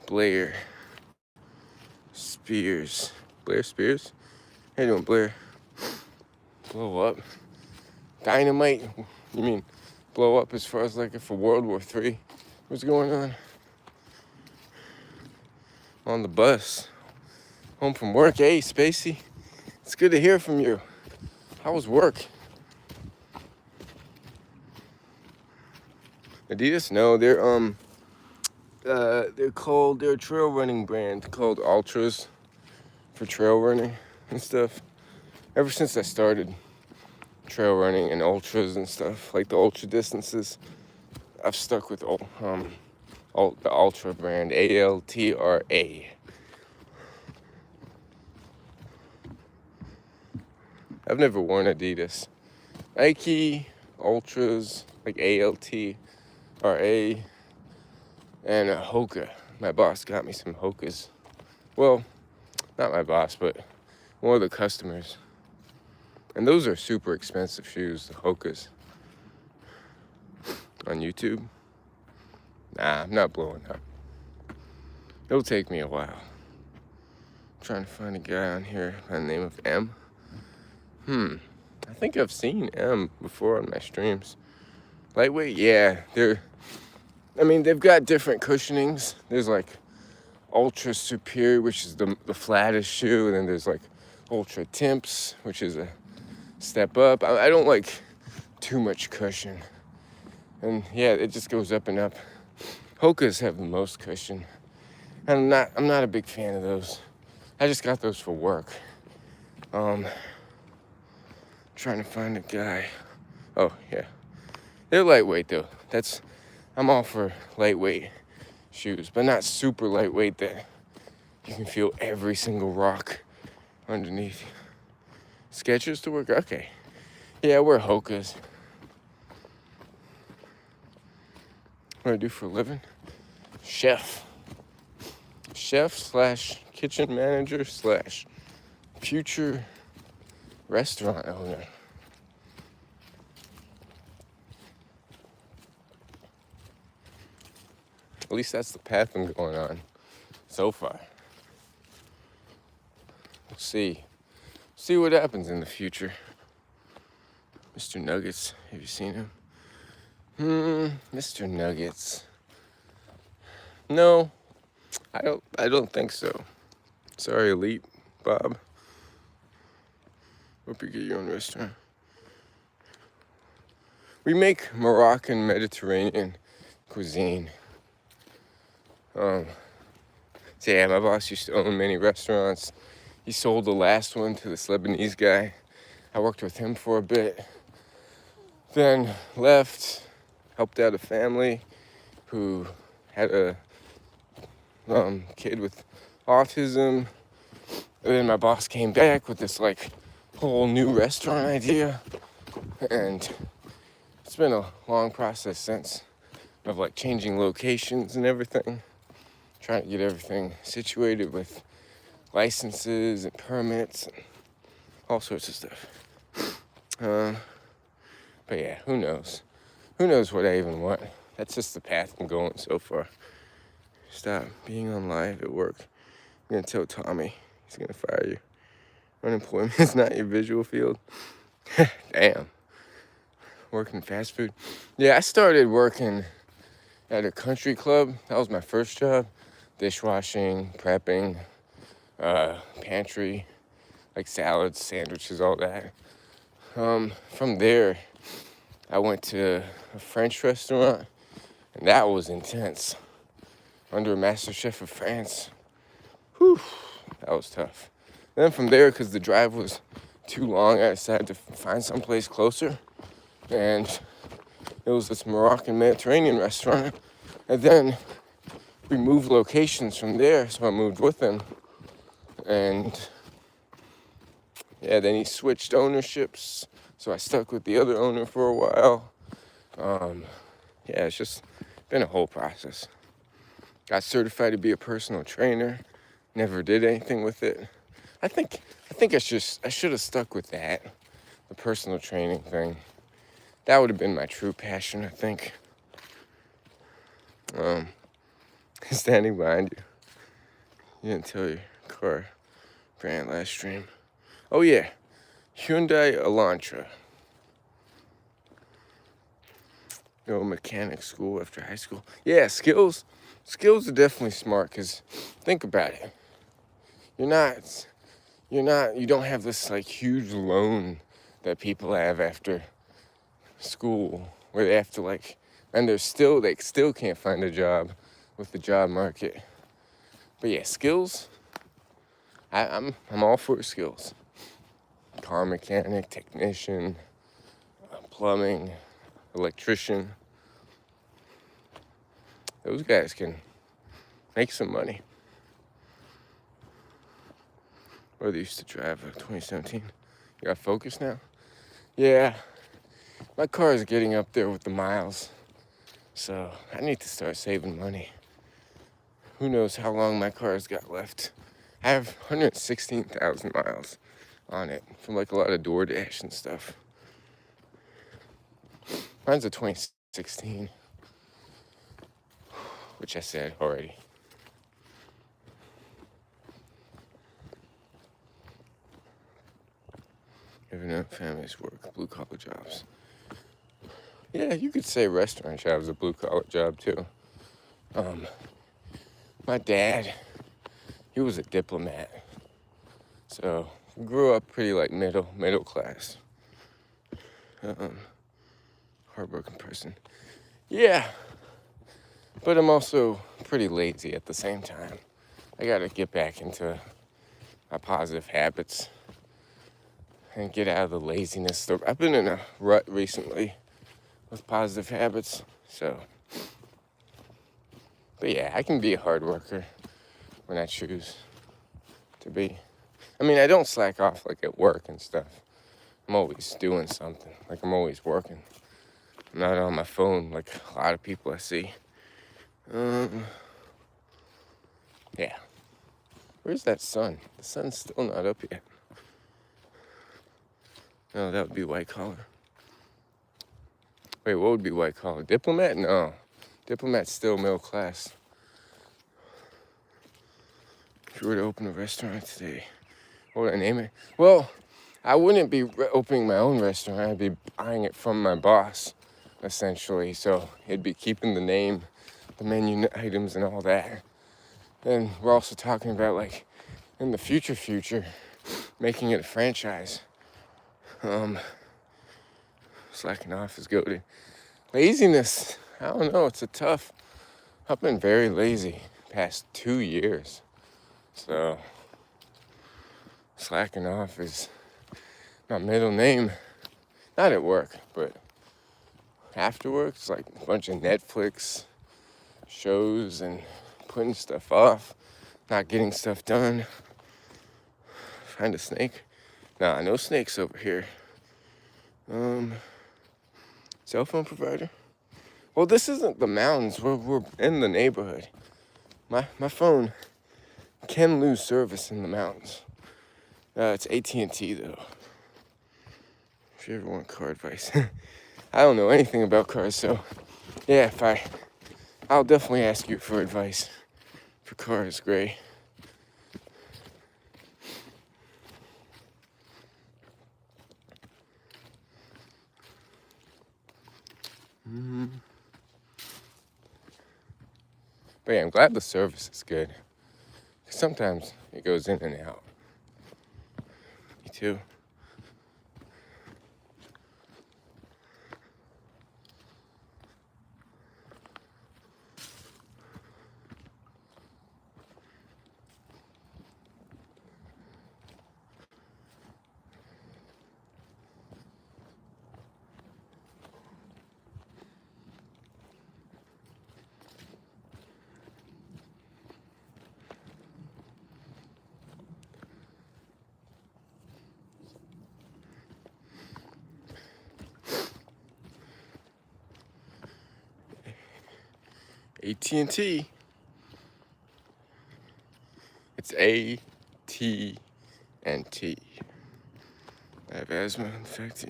Blair Spears. Blair Spears? How you doing, Blair? Blow up. Dynamite? You mean blow up as far as like for World War III? What's going on? On the bus. Home from work. Hey, Spacey. It's good to hear from you. How was work? Adidas? No, they're a trail running brand called Ultras for trail running and stuff. Ever since I started trail running and ultras and stuff, like the ultra distances, I've stuck with the Ultra brand, ALTRA. I've never worn Adidas. Nike, Ultras, like ALTRA, and a Hoka. My boss got me some Hokas. Well, not my boss, but one of the customers. And those are super expensive shoes, the Hokas. On YouTube? Nah, I'm not blowing up. It'll take me a while. I'm trying to find a guy on here by the name of M. I think I've seen M before on my streams. Lightweight, yeah. They've got different cushionings. There's like Ultra Superior, which is the flattest shoe, and then there's like Ultra Temps, which is a step up. I don't like too much cushion. And yeah, it just goes up and up. Hokas have the most cushion. And I'm not a big fan of those. I just got those for work. Trying to find a guy. Oh, yeah. They're lightweight though. I'm all for lightweight shoes, but not super lightweight that you can feel every single rock underneath. Skechers to work? Okay. Yeah, I wear Hokas. What do I do for a living? Chef / kitchen manager / future restaurant owner. At least that's the path I'm going on so far. We'll see what happens in the future. Mr. Nuggets. Have you seen him? Mr. Nuggets. No, I don't think so. Sorry, Elite Bob. Hope you get your own restaurant. We make Moroccan Mediterranean cuisine. So yeah, my boss used to own many restaurants. He sold the last one to this Lebanese guy. I worked with him for a bit. Then left, helped out a family who had a kid with autism. And then my boss came back with this like whole new restaurant idea. And it's been a long process since of like changing locations and everything. Trying to get everything situated with licenses and permits and all sorts of stuff. But yeah, who knows? Who knows what I even want? That's just the path I'm going so far. Stop being on live at work. I'm gonna tell Tommy he's gonna fire you. Unemployment is not your visual field. Damn. Working fast food. Yeah, I started working at a country club. That was my first job. Dishwashing, prepping, pantry, like salads, sandwiches, all that. From there, I went to a French restaurant, and that was intense. Under a master chef of France. Whew, that was tough. Then from there, because the drive was too long, I decided to find someplace closer. And it was this Moroccan Mediterranean restaurant. And then we moved locations from there, so I moved with him. And yeah, then he switched ownerships, so I stuck with the other owner for a while. Yeah, it's just been a whole process. Got certified to be a personal trainer. Never did anything with it. I think I should have stuck with that, the personal training thing. That would have been my true passion, I think. Standing behind you. You didn't tell your car brand last stream. Oh yeah, Hyundai Elantra. Go mechanic school after high school. Yeah, skills are definitely smart, because think about it. You don't have this like huge loan that people have after school where they have to like, and they still can't find a job with the job market. But yeah, skills, I'm all for skills. Car mechanic, technician, plumbing, electrician. Those guys can make some money. Brother used to drive a 2017. You got Focus now? Yeah. My car is getting up there with the miles. So I need to start saving money. Who knows how long my car's got left. I have 116,000 miles on it from like a lot of DoorDash and stuff. Mine's a 2016, which I said already. Giving up families work, blue collar jobs. Yeah, you could say restaurant jobs a blue collar job too. My dad, he was a diplomat. So grew up pretty like middle class. Hardworking person. Yeah. But I'm also pretty lazy at the same time. I gotta get back into my positive habits and get out of the laziness. I've been in a rut recently with positive habits, so. But yeah, I can be a hard worker when I choose to be. I mean, I don't slack off like at work and stuff. I'm always doing something. Like I'm always working. I'm not on my phone like a lot of people I see. Yeah. Where's that sun? The sun's still not up yet. No, that would be white collar. Wait, what would be white collar? Diplomat? No. Diplomat's still middle class. If you were to open a restaurant today, what would I name it? Well, I wouldn't be opening my own restaurant. I'd be buying it from my boss, essentially. So it'd be keeping the name, the menu items, and all that. And we're also talking about, like, in the future, making it a franchise. Slacking off is goated. Laziness, I don't know, I've been very lazy past 2 years. So slacking off is my middle name. Not at work, but after work, it's like a bunch of Netflix shows and putting stuff off, not getting stuff done. Find a snake? Nah, no snakes over here. Cell phone provider? Well, this isn't the mountains. We're in the neighborhood. My phone can lose service in the mountains. It's AT&T though. If you ever want car advice. I don't know anything about cars, so yeah, I'll definitely ask you for advice for cars, Gray. But yeah, I'm glad the service is good. Sometimes it goes in and out. Me too. AT&T. It's A-T and T. I have asthma, in fact.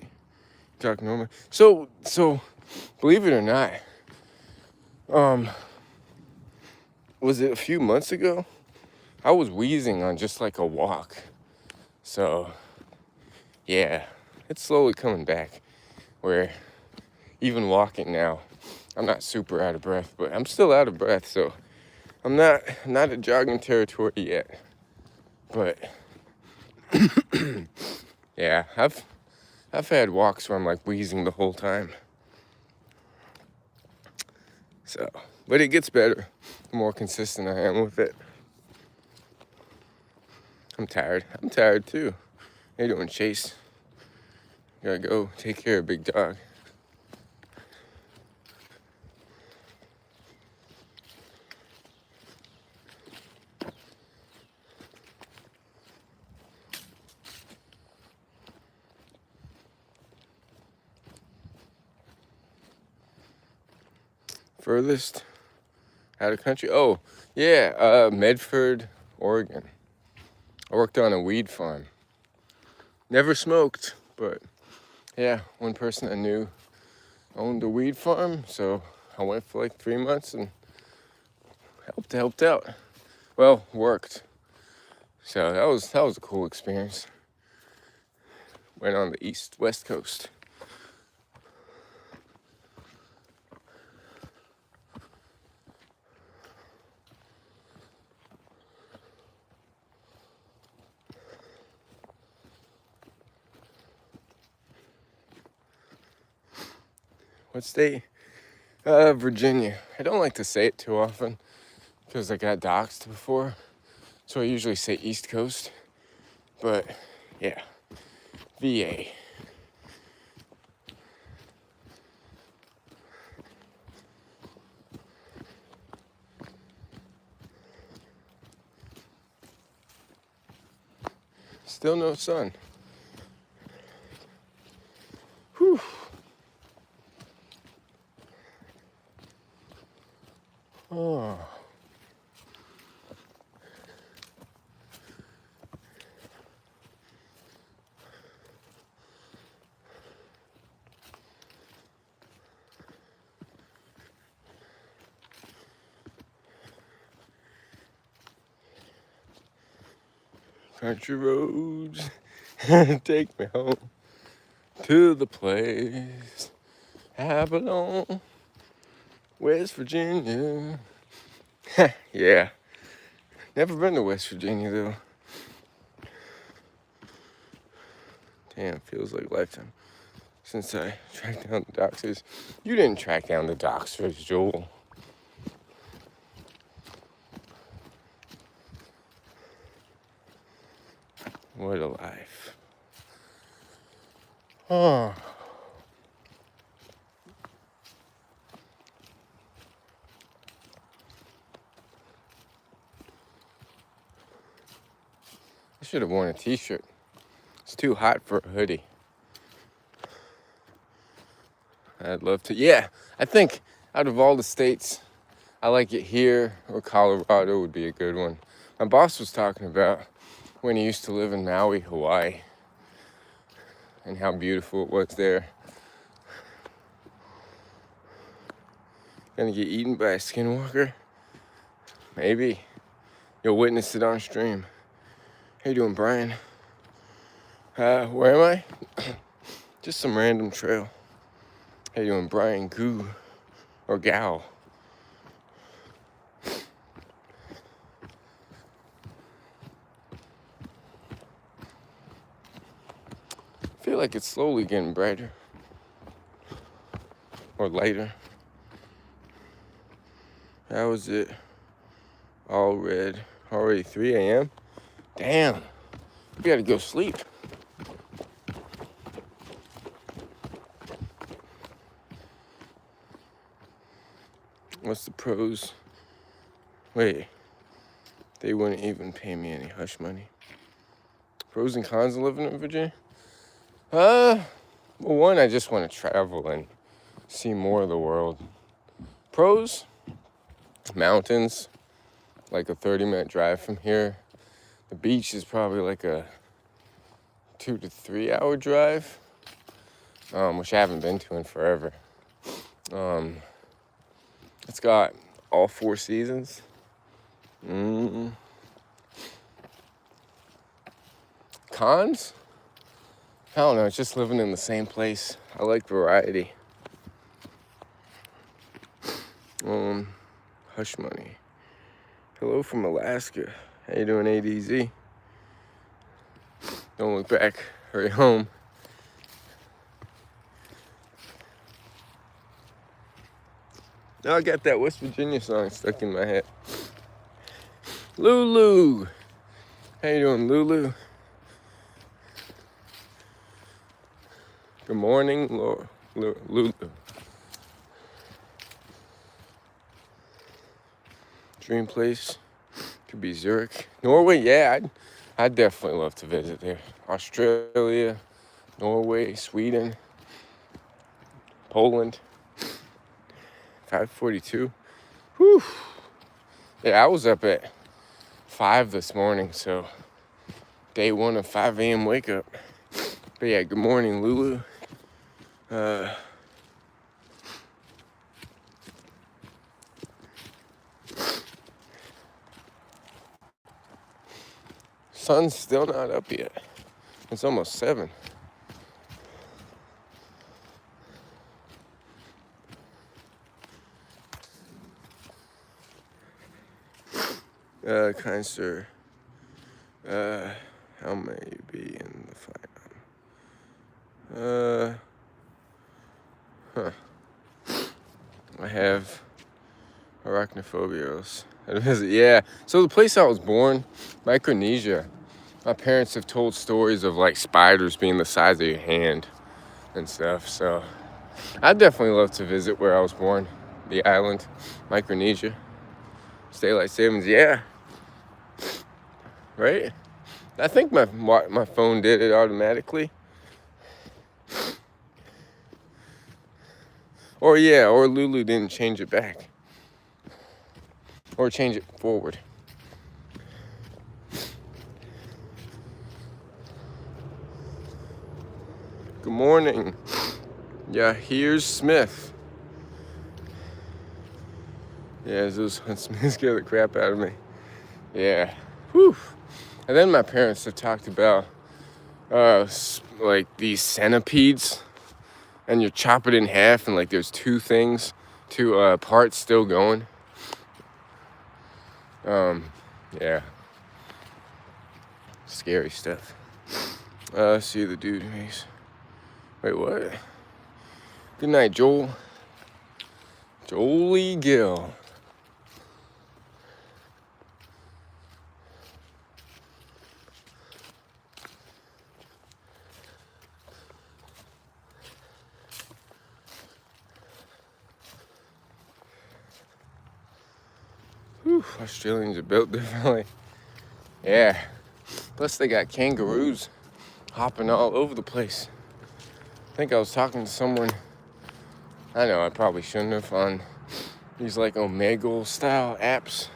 Talk normal. So, believe it or not, was it a few months ago? I was wheezing on just like a walk. So, yeah, it's slowly coming back. Where even walking now, I'm not super out of breath, but I'm still out of breath. So, I'm not at jogging territory yet. But yeah, I've had walks where I'm like wheezing the whole time. So, but it gets better the more consistent I am with it. I'm tired. I'm tired too. How you doing, Chase? Gotta go take care of Big Dog. Furthest out of country? Oh, yeah, Medford, Oregon. I worked on a weed farm. Never smoked, but yeah, one person I knew owned a weed farm, so I went for like 3 months and helped out. Well, worked. So that was a cool experience. Went on the west coast. What state? Virginia. I don't like to say it too often because I got doxxed before. So I usually say East Coast. But yeah, VA. Still no sun. Whew. Oh. Country roads. Take me home to the place I belong, West Virginia. Yeah, never been to West Virginia though. Damn, feels like a lifetime since I tracked down the Doxers. You didn't track down the Doxers, Joel. What a life. Oh. I should have worn a t-shirt. It's too hot for a hoodie. I'd love to. Yeah, I think out of all the states, I like it here, or Colorado would be a good one. My boss was talking about when he used to live in Maui, Hawaii, and how beautiful it was there. Gonna get eaten by a skinwalker? Maybe. You'll witness it on stream. How you doing, Brian? Where am I? Just some random trail. How you doing, Brian Goo? Or Gal? I feel like it's slowly getting brighter. Or lighter. How is it? All red. Already 3 a.m.? Damn. We gotta go sleep. What's the pros? Wait. They wouldn't even pay me any hush money. Pros and cons of living in Virginia? Well, one, I just want to travel and see more of the world. Pros? Mountains. Like a 30-minute drive from here. The beach is probably like a 2 to 3 hour drive, which I haven't been to in forever. It's got all 4 seasons. Cons? I don't know, it's just living in the same place. I like variety. Hush money. Hello from Alaska. How you doing, ADZ? Don't look back. Hurry home. Now I got that West Virginia song stuck in my head. Lulu. How you doing, Lulu? Good morning, Lulu. Dream place could be Zurich. Norway, yeah, I'd definitely love to visit there. Australia, Norway, Sweden, Poland. 5:42. Whew. Yeah, I was up at 5 this morning, so day 1 of 5 a.m. wake up. But yeah, good morning, Lulu. Sun's still not up yet. It's almost 7. Kind sir, how may you be in the final? I have arachnophobia. Yeah. So the place I was born, Micronesia, my parents have told stories of like spiders being the size of your hand and stuff. So I'd definitely love to visit where I was born, the island, Micronesia. Daylight savings, yeah. Right? I think my phone did it automatically. Or yeah, or Lulu didn't change it back. Or change it forward. Good morning. Yeah, here's Smith. Yeah, those Smith scare the crap out of me. Yeah. Whew. And then my parents have talked about like these centipedes, and you chop it in half, and like there's two parts still going. Yeah, scary stuff. See the dude makes. Wait, what? Good night, Joel. Jolie Gill. Whew, Australians are built differently. Yeah. Plus they got kangaroos hopping all over the place. I think I was talking to someone, I know I probably shouldn't have, on these like Omegle style apps.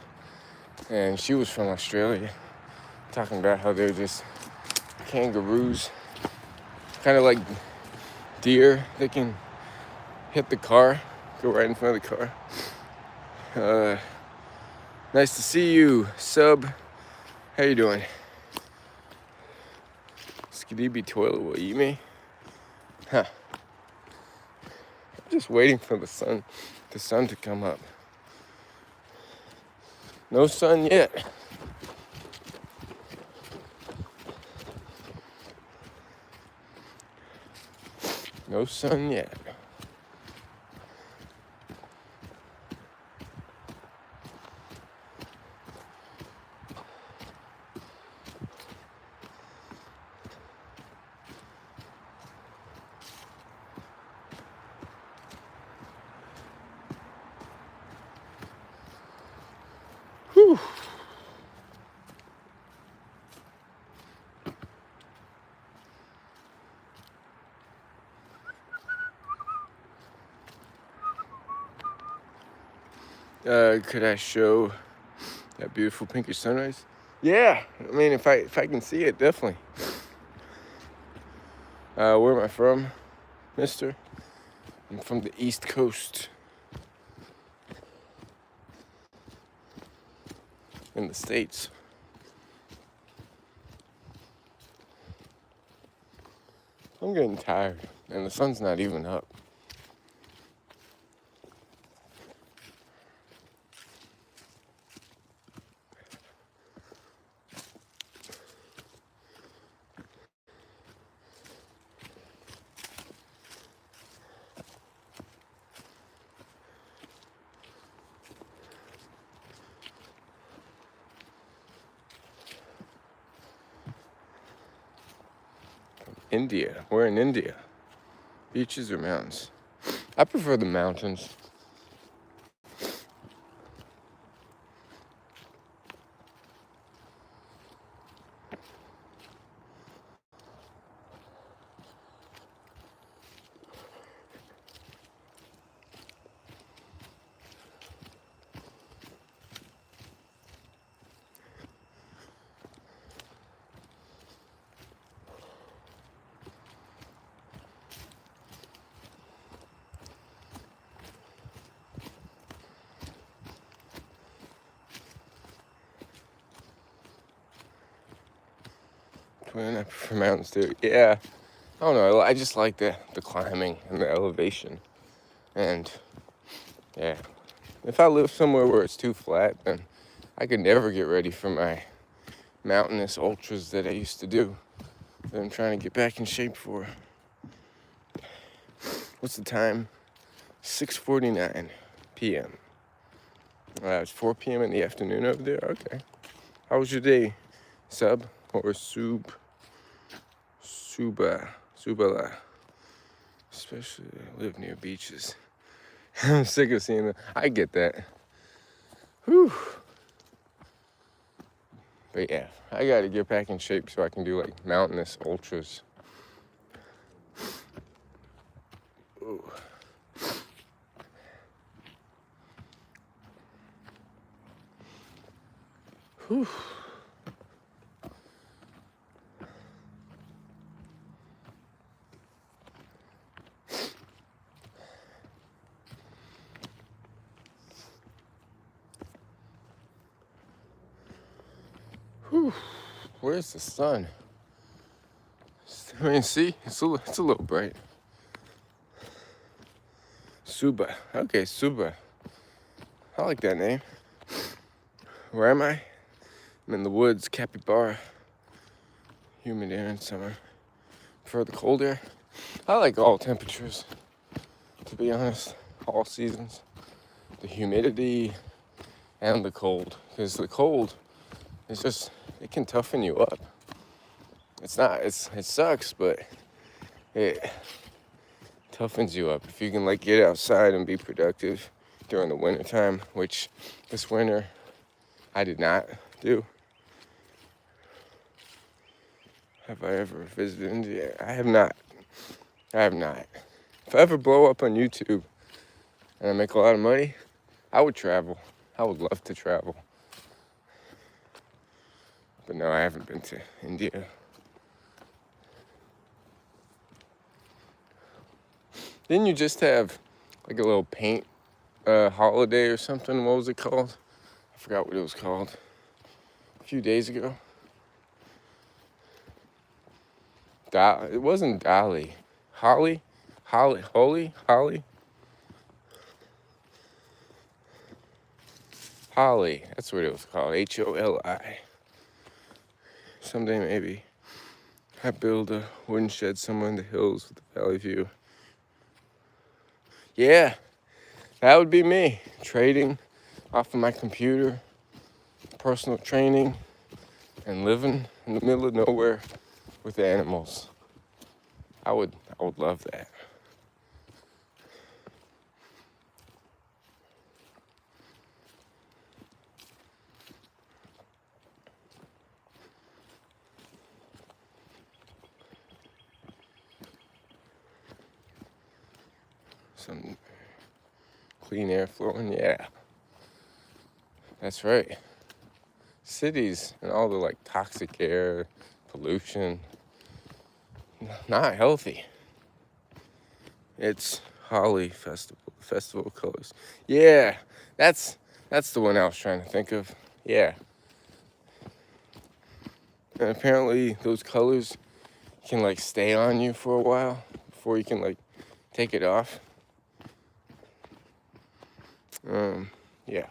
And she was from Australia, talking about how they're just kangaroos, kind of like deer. They can hit the car, go right in front of the car. Nice to see you, sub. How you doing? Skidooby toilet will eat me? Huh. I'm just waiting for the sun to come up. No sun yet. No sun yet. Whew. Could I show that beautiful pinkish sunrise? Yeah, I mean, if I can see it, definitely. Where am I from, mister? I'm from the East Coast in the States. I'm getting tired, and the sun's not even up. India. We're in India. Beaches or mountains? I prefer the mountains. I prefer mountains too. Yeah. I don't know. I just like the climbing and the elevation. And yeah, if I live somewhere where it's too flat, then I could never get ready for my mountainous ultras that I used to do, that I'm trying to get back in shape for. What's the time? 6:49 p.m. It's 4 p.m. in the afternoon over there. Okay. How was your day, sub or subala? Especially I live near beaches. I'm sick of seeing them. I get that. Whew. But yeah, I gotta get back in shape so I can do like mountainous ultras. Ooh. Whew. Whew. Where's the sun? I mean, see, it's a little bright. Suba. Okay, Suba. I like that name. Where am I? I'm in the woods, capybara. Humid air in summer. For the cold air, I like all temperatures, to be honest. All seasons. The humidity and the cold. Because the cold is just, it can toughen you up. It sucks, but it toughens you up. If you can like get outside and be productive during the winter time, which this winter I did not do. Have I ever visited India? I have not. If I ever blow up on YouTube and I make a lot of money, I would travel. I would love to travel. But no, I haven't been to India. Didn't you just have like a little paint holiday or something? What was it called? I forgot what it was called. A few days ago. It wasn't Dolly. Holly? Holly? That's what it was called. HOLI. Someday maybe I build a wooden shed somewhere in the hills with the valley view. Yeah, that would be me. Trading off of my computer, personal training, and living in the middle of nowhere with animals. I would love that. Some clean air flowing, yeah. That's right. Cities and all the like toxic air, pollution, not healthy. It's Holi Festival of Colors. Yeah, that's the one I was trying to think of. Yeah. And apparently those colors can like stay on you for a while before you can like take it off. Yeah.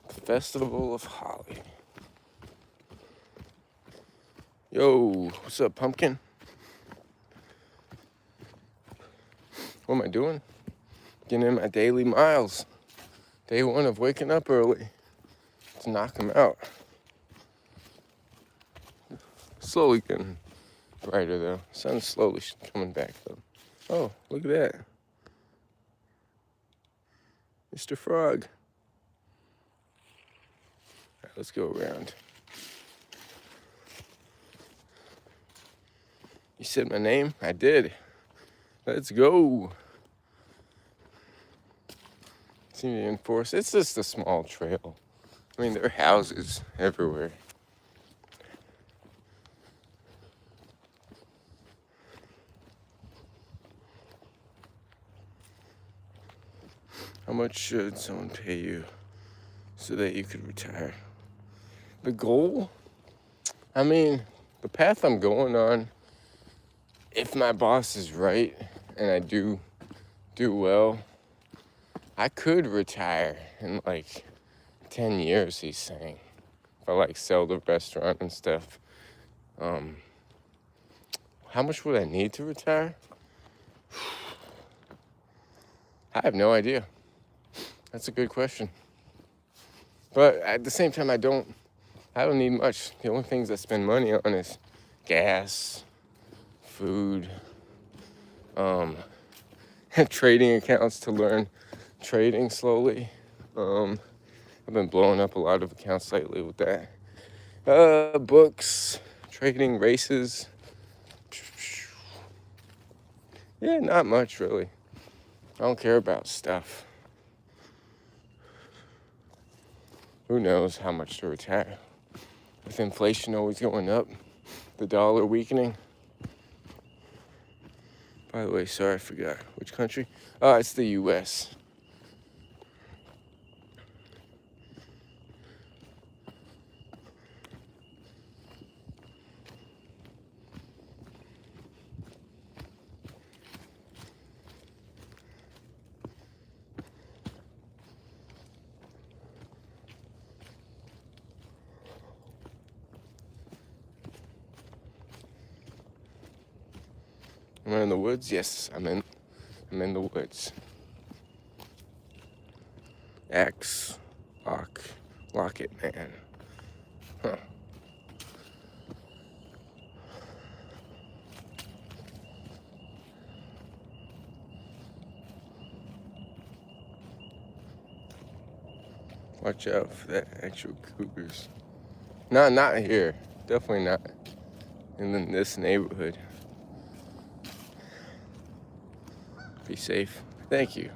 The Festival of Holi. Yo, what's up, pumpkin? What am I doing? Getting in my daily miles. Day one of waking up early to knock them out. Slowly getting brighter though. Sun's slowly coming back though. Oh, look at that. Mr. Frog. All right, let's go around. You said my name? I did. Let's go. It's Indian Forest. It's just a small trail. I mean, there are houses everywhere. How much should someone pay you so that you could retire? The goal? I mean, the path I'm going on, if my boss is right and I do well, I could retire in like 10 years, he's saying. If I like sell the restaurant and stuff. How much would I need to retire? I have no idea. That's a good question. But at the same time, I don't need much. The only things I spend money on is gas, food, trading accounts to learn trading slowly. I've been blowing up a lot of accounts lately with that. Books, trading, races. Yeah, not much really. I don't care about stuff. Who knows how much to retire? With inflation always going up, the dollar weakening. By the way, sorry, I forgot. Which country? It's the U.S. Am I in the woods? Yes, I'm in the woods. X, lock it, man. Huh. Watch out for that actual cougars. Not here. Definitely not in this neighborhood. Be safe. Thank you.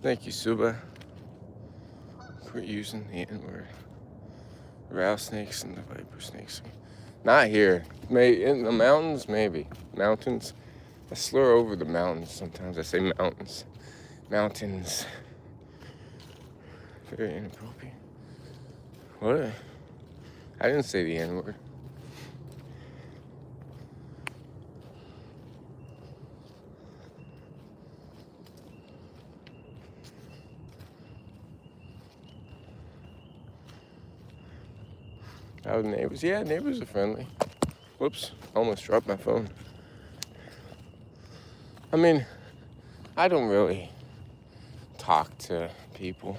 Thank you, Suba. Quit using the N-word. Rattlesnakes and the viper snakes. Not here. In the mountains, maybe. Mountains. I slur over the mountains sometimes. I say mountains. Mountains. Very inappropriate. What? I didn't say the N-word. How are the neighbors? Yeah, neighbors are friendly. Whoops, almost dropped my phone. I mean, I don't really talk to people.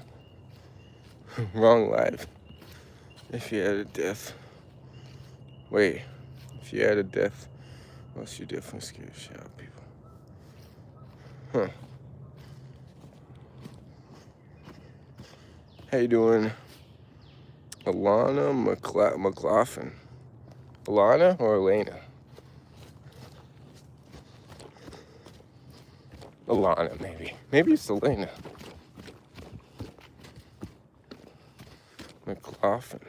Wrong life. If you had a death. Wait, if you had a death, well, you definitely scared the shit out of people. Huh. How you doing? Alana McLaughlin. Alana or Elena? Alana, maybe. Maybe it's Elena. McLaughlin.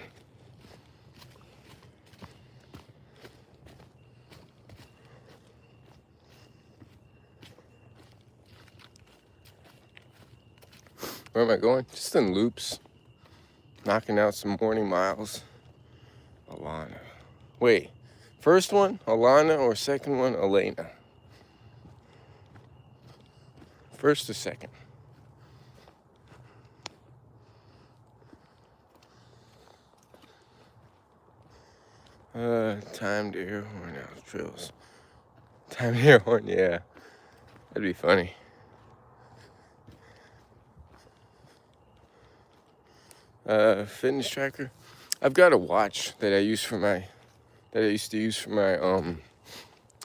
Where am I going? Just in loops. Knocking out some morning miles. Alana. Wait, first one, Alana, or second one, Elena? First or second? Timed air horn out trails. Timed air horn, yeah. That'd be funny. Fitness tracker. I've got a watch that I used to use for my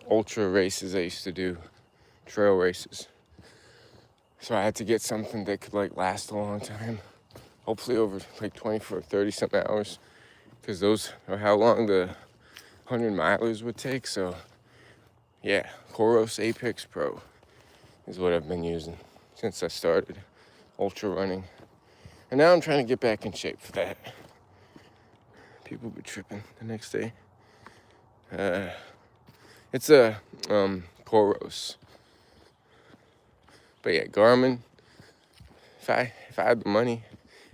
ultra races I used to do, trail races. So I had to get something that could like last a long time, hopefully over like 24 or 30 something hours, because those are how long the 100 milers would take. So yeah, Coros Apex Pro is what I've been using since I started ultra running. And now I'm trying to get back in shape for that. People be tripping the next day. It's a Coros. But yeah, Garmin. If I had the money,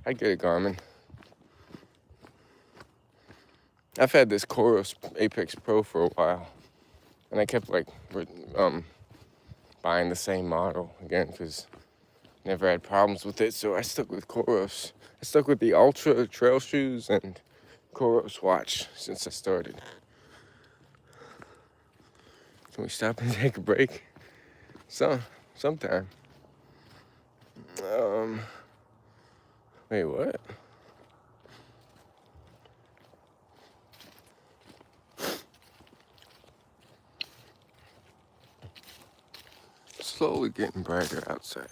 I'd get a Garmin. I've had this Coros Apex Pro for a while, and I kept like buying the same model again because never had problems with it. So I stuck with Coros. I stuck with the Ultra trail shoes and Coros watch since I started. Can we stop and take a break? Sometime. Wait, what? Slowly getting brighter outside.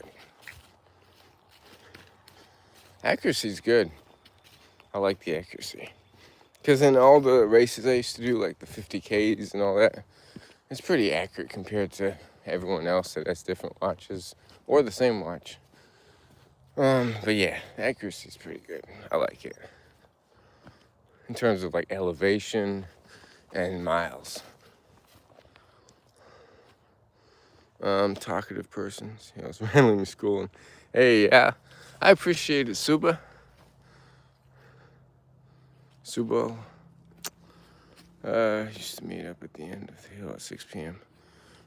Accuracy's good. I like the accuracy. Because in all the races I used to do, like the 50Ks and all that, it's pretty accurate compared to everyone else that has different watches or the same watch. But yeah, accuracy's pretty good. I like it. In terms of like elevation and miles. Talkative persons. I was randomly schooling. Hey, yeah, I appreciate it, Suba. Used to meet up at the end of the hill at 6 p.m.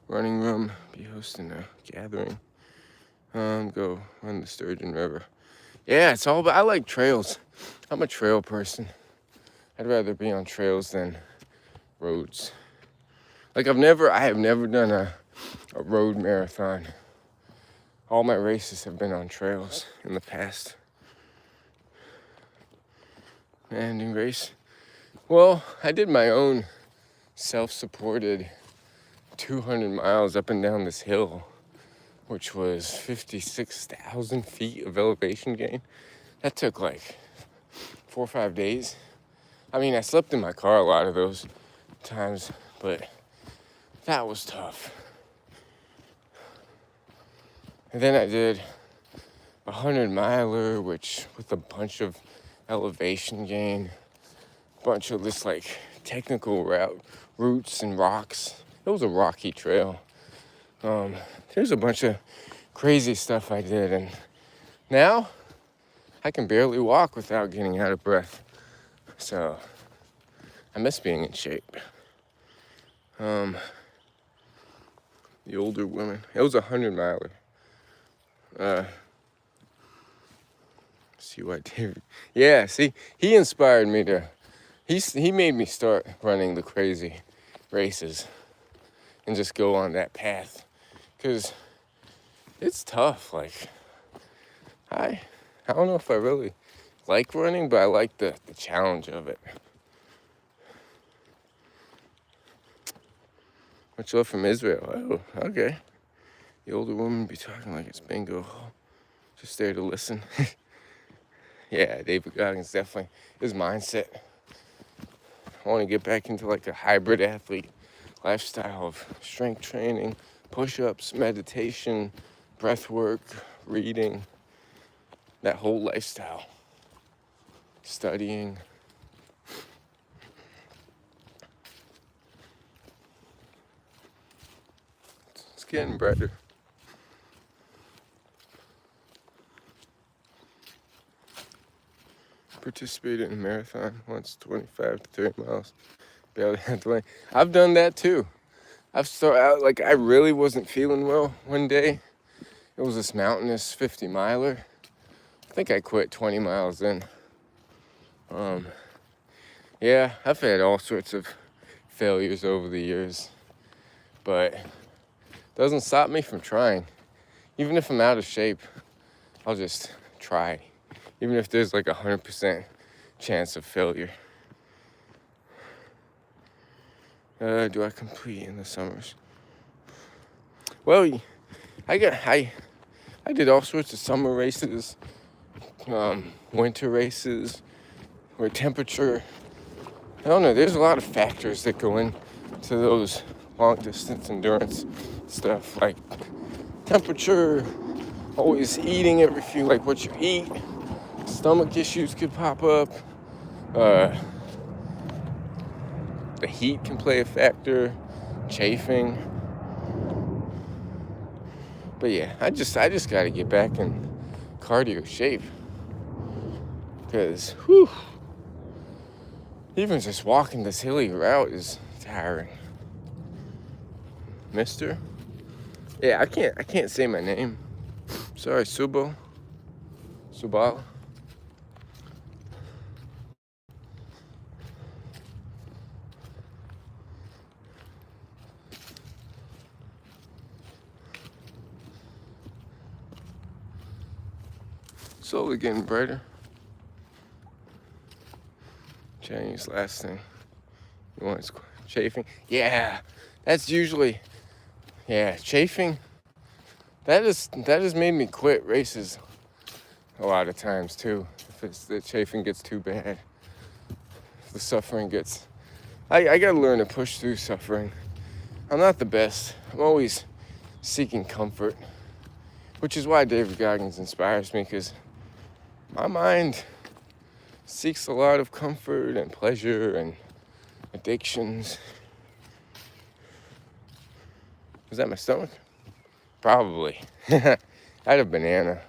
Running room, be hosting a gathering. Go run the Sturgeon River. Yeah, it's all about, I like trails. I'm a trail person. I'd rather be on trails than roads. Like I have never done a road marathon. All my races have been on trails in the past. Ending race. Well, I did my own self-supported 200 miles up and down this hill, which was 56,000 feet of elevation gain. That took like 4 or 5 days. I mean, I slept in my car a lot of those times, but that was tough. And then I did a 100-miler, which with a bunch of elevation gain, a bunch of this like technical routes and rocks. It was a rocky trail. There's a bunch of crazy stuff I did, and now I can barely walk without getting out of breath. So I miss being in shape. The older women. It was a 100-miler. See what David? Yeah, see, he inspired me to. He made me start running the crazy races and just go on that path, cause it's tough. Like I don't know if I really like running, but I like the challenge of it. Much love from Israel. Oh, okay. The older woman be talking like it's bingo. Just there to listen. Yeah, David Goggins definitely, his mindset. I want to get back into like a hybrid athlete lifestyle of strength training, push-ups, meditation, breath work, reading, that whole lifestyle. Studying. It's getting brighter. Participated in a marathon once, 25 to 30 miles. Barely had the lane. I've done that too. I've started out, like, I really wasn't feeling well one day. It was this mountainous 50-miler. I think I quit 20 miles in. Yeah, I've had all sorts of failures over the years, but it doesn't stop me from trying. Even if I'm out of shape, I'll just try. Even if there's like 100% chance of failure. Do I compete in the summers? Well, I did all sorts of summer races, winter races, where temperature. I don't know. There's a lot of factors that go into those long distance endurance stuff, like temperature, always eating every few, like what you eat. Stomach issues could pop up. The heat can play a factor. Chafing. But yeah, I just got to get back in cardio shape, because even just walking this hilly route is tiring. Mister? Yeah, I can't say my name. Sorry, Subal. Slowly getting brighter. Chinese last thing. You want chafing? Yeah, that's usually, chafing. That has made me quit races a lot of times too. If the chafing gets too bad, the suffering gets. I gotta learn to push through suffering. I'm not the best. I'm always seeking comfort, which is why David Goggins inspires me, because my mind seeks a lot of comfort and pleasure and addictions. Was that my stomach? Probably. I had a banana.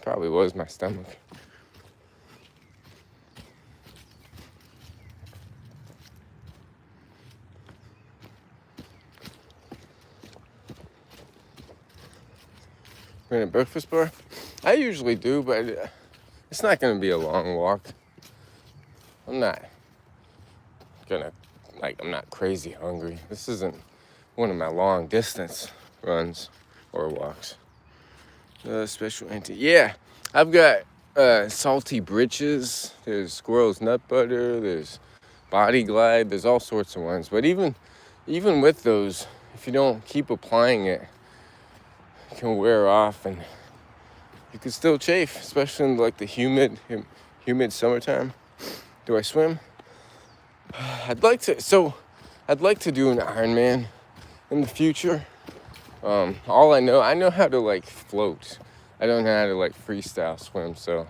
Probably was my stomach. We're in a breakfast bar? I usually do, but it's not going to be a long walk. I'm not going to like, I'm not crazy hungry. This isn't one of my long distance runs or walks. Special anti. Yeah, I've got salty britches. There's squirrel's nut butter. There's body glide. There's all sorts of ones. But even with those, if you don't keep applying it, it can wear off, and you can still chafe, especially in like the humid summertime. Do I swim? I'd like to do an Ironman in the future. All I know how to like float. I don't know how to like freestyle swim, so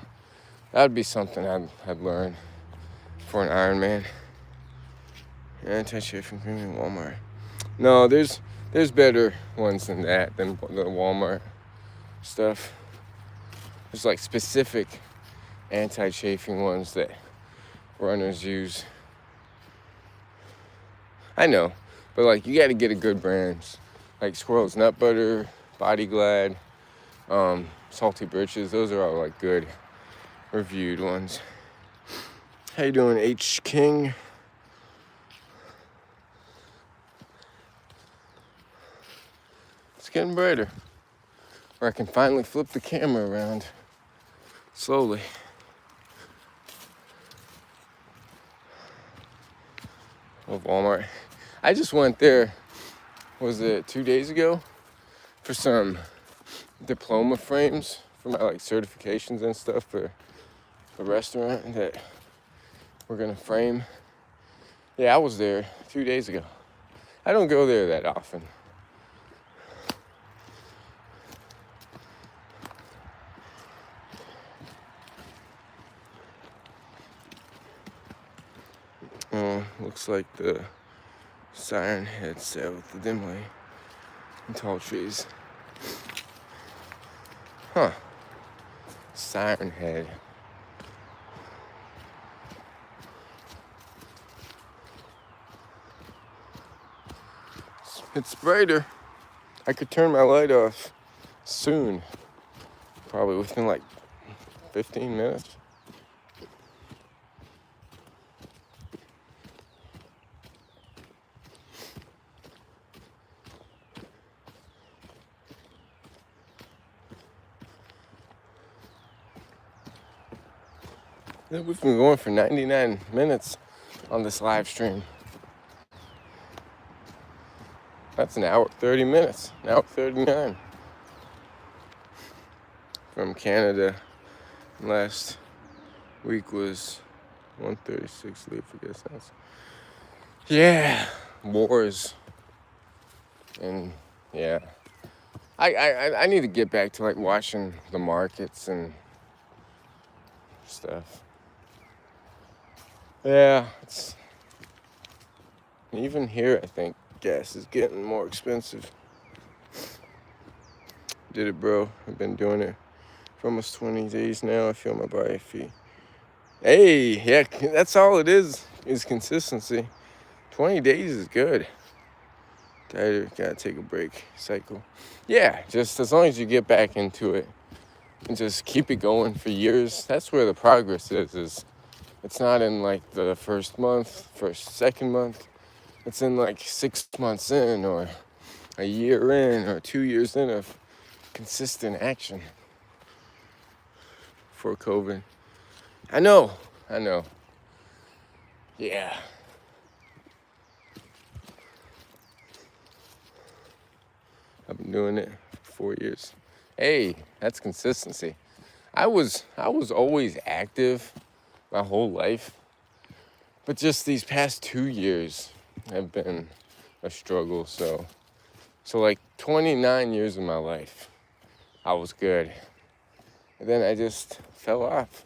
that would be something I'd learn for an Ironman. Anti-chafing cream in Walmart. No, there's better ones than that, than the Walmart stuff. There's like specific anti-chafing ones that runners use. I know, but like you got to get a good brand, like Squirrel's Nut Butter, Body Glad, Salty Britches. Those are all like good reviewed ones. How you doing, H King? It's getting brighter, where I can finally flip the camera around slowly. Of Walmart. I just went there, was it 2 days ago, for some diploma frames for my like certifications and stuff for the restaurant that we're gonna frame. Yeah, I was there 2 days ago. I don't go there that often. Looks like the siren head set with the dim light and tall trees. Huh. Siren head. It's brighter. I could turn my light off soon. Probably within like 15 minutes. We've been going for 99 minutes on this live stream. That's an hour 30 minutes, an hour 39. From Canada. Last week was 136 leave for guest house. Yeah, wars. And yeah, I need to get back to like watching the markets and stuff. Yeah, it's even here. I think gas is getting more expensive. Did it, bro? I've been doing it for almost 20 days now. I feel my body feet. Hey, yeah, that's all it is consistency. 20 days is good. Gotta take a break cycle. Yeah, just as long as you get back into it and just keep it going for years, that's where the progress is. It's not in like the first month, second month. It's in like 6 months in, or a year in, or 2 years in of consistent action for COVID. I know. Yeah. I've been doing it for 4 years. Hey, that's consistency. I was always active my whole life, but just these past 2 years have been a struggle. So like 29 years of my life, I was good, and then I just fell off.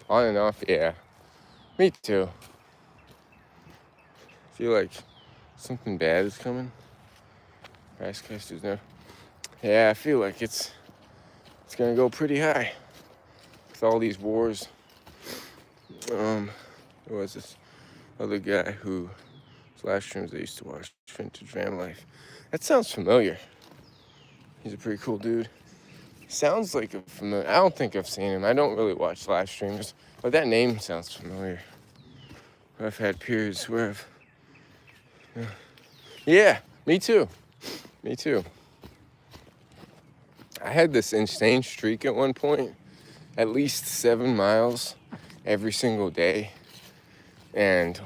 On and off, yeah. Me too. I feel like something bad is coming. Rice custard's there. Yeah, I feel like it's gonna go pretty high with all these wars. There was this other guy whose live streams I used to watch, Vintage Van Life. That sounds familiar. He's a pretty cool dude. Sounds like a familiar. I don't think I've seen him. I don't really watch live streamers, but that name sounds familiar. I've had periods where I've. Yeah, me too. Me too. I had this insane streak at one point, at least 7 miles every single day. And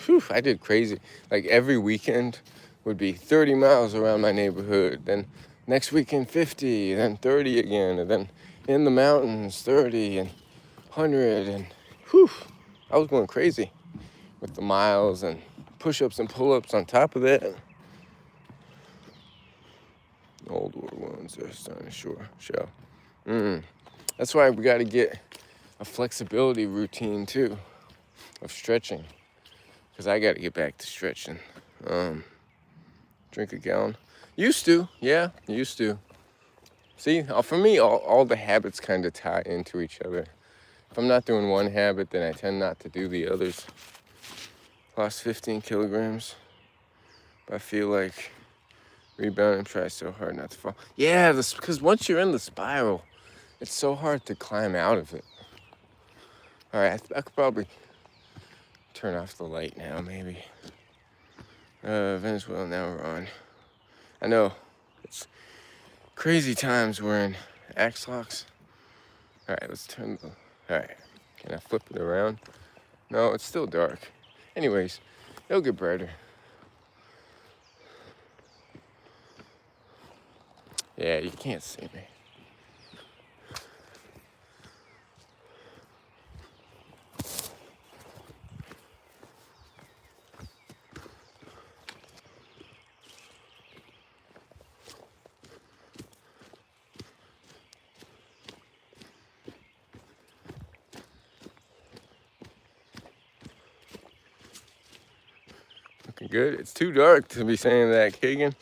whew, I did crazy. Like every weekend would be 30 miles around my neighborhood. Then next weekend 50, then 30 again. And then in the mountains 30 and 100. And whew, I was going crazy with the miles and push-ups and pull-ups on top of that. Old ones are starting to show. That's why we got to get a flexibility routine too of stretching, because I got to get back to stretching. Drink a gallon. Used to. See, for me, all the habits kind of tie into each other. If I'm not doing one habit, then I tend not to do the others. Lost 15 kilograms. But I feel like rebounding, try so hard not to fall. Yeah, because once you're in the spiral, it's so hard to climb out of it. All right, I could probably turn off the light now, maybe. Venezuela, now we're on. I know, it's crazy times we're in. Axe locks. All right, let's turn the, all right. Can I flip it around? No, it's still dark. Anyways, it'll get brighter. Yeah, you can't see me. Looking good. It's too dark to be saying that, Keegan.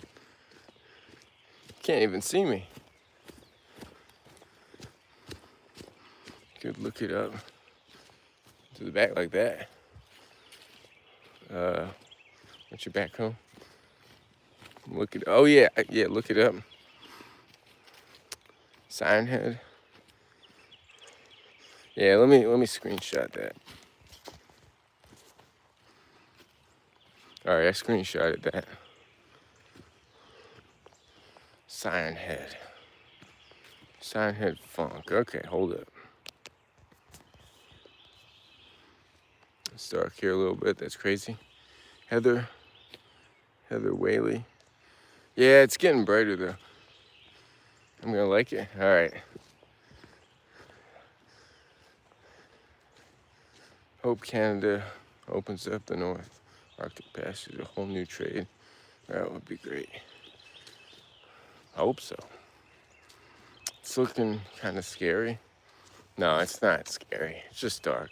Can't even see me. Could look it up to the back like that. What's your back home? Look it. Oh yeah, look it up. Siren Head. Yeah, let me screenshot that. All right, I screenshotted that. Siren Head. Siren Head Funk. Okay, hold up. It's dark here a little bit. That's crazy. Heather Whaley. Yeah, it's getting brighter though. I'm gonna like it. All right. Hope Canada opens up the North Arctic Passage, a whole new trade. That would be great. I hope so. It's looking kind of scary. No, it's not scary. It's just dark.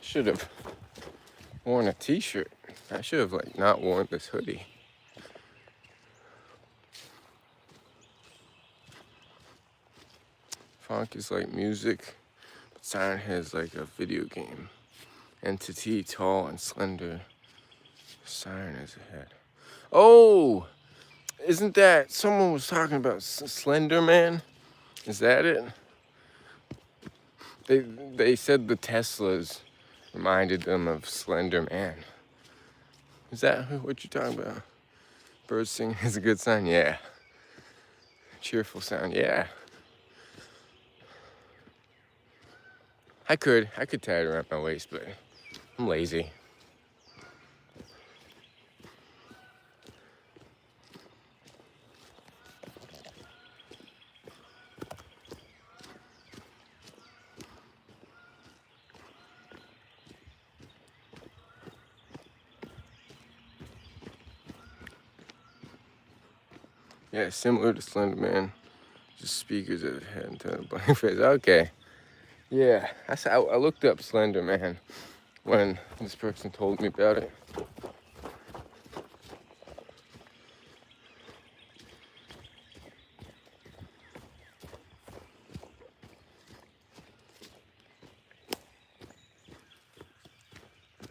Should have worn a t-shirt. I should have not worn this hoodie. Funk is like music, but Siren Head is like a video game. Entity, tall and slender. Siren is ahead. Oh, isn't that someone was talking about Slender Man? Is that it? They said the Teslas reminded them of Slender Man. Is that what you're talking about? Birds singing is a good sign? Yeah. Cheerful sound, yeah. I could tie it around my waist, but I'm lazy. Yeah, similar to Slender Man. Just speakers that had into a blank face. Okay. Yeah, I looked up Slender Man when this person told me about it.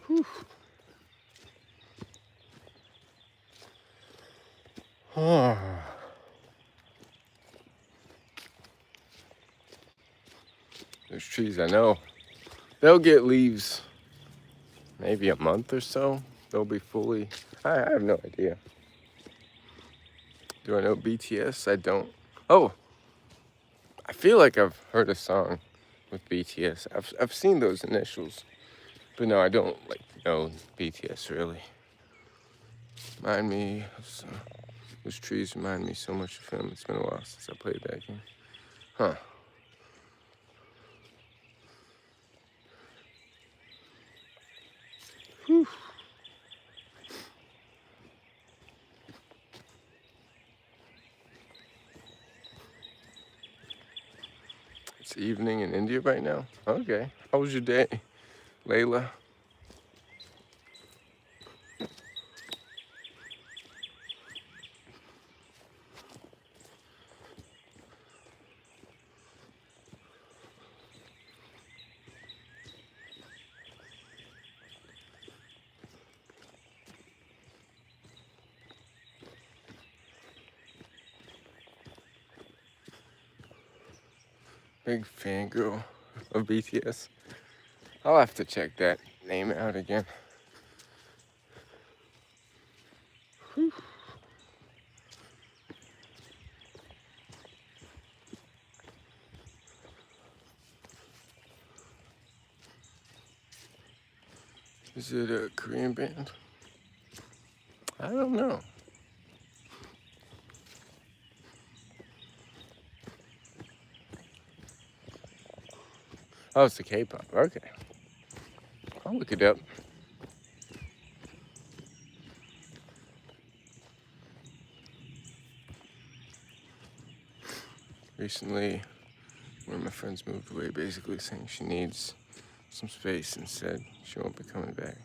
Whew. Those trees, I know, they'll get leaves maybe a month or so. They'll be fully, I have no idea. Do I know BTS? I don't. Oh, I feel like I've heard a song with BTS. I've seen those initials, but no, I don't like know BTS really. Remind me of some, those trees remind me so much of him. It's been a while since I played that game. Huh. Whew. It's evening in India right now. Okay. How was your day, Layla? Big fangirl of BTS. I'll have to check that name out again. Whew. Is it a Korean band? I don't know. Oh, it's the K-pop. Okay. I'll look it up. Recently, one of my friends moved away, basically saying she needs some space and said she won't be coming back.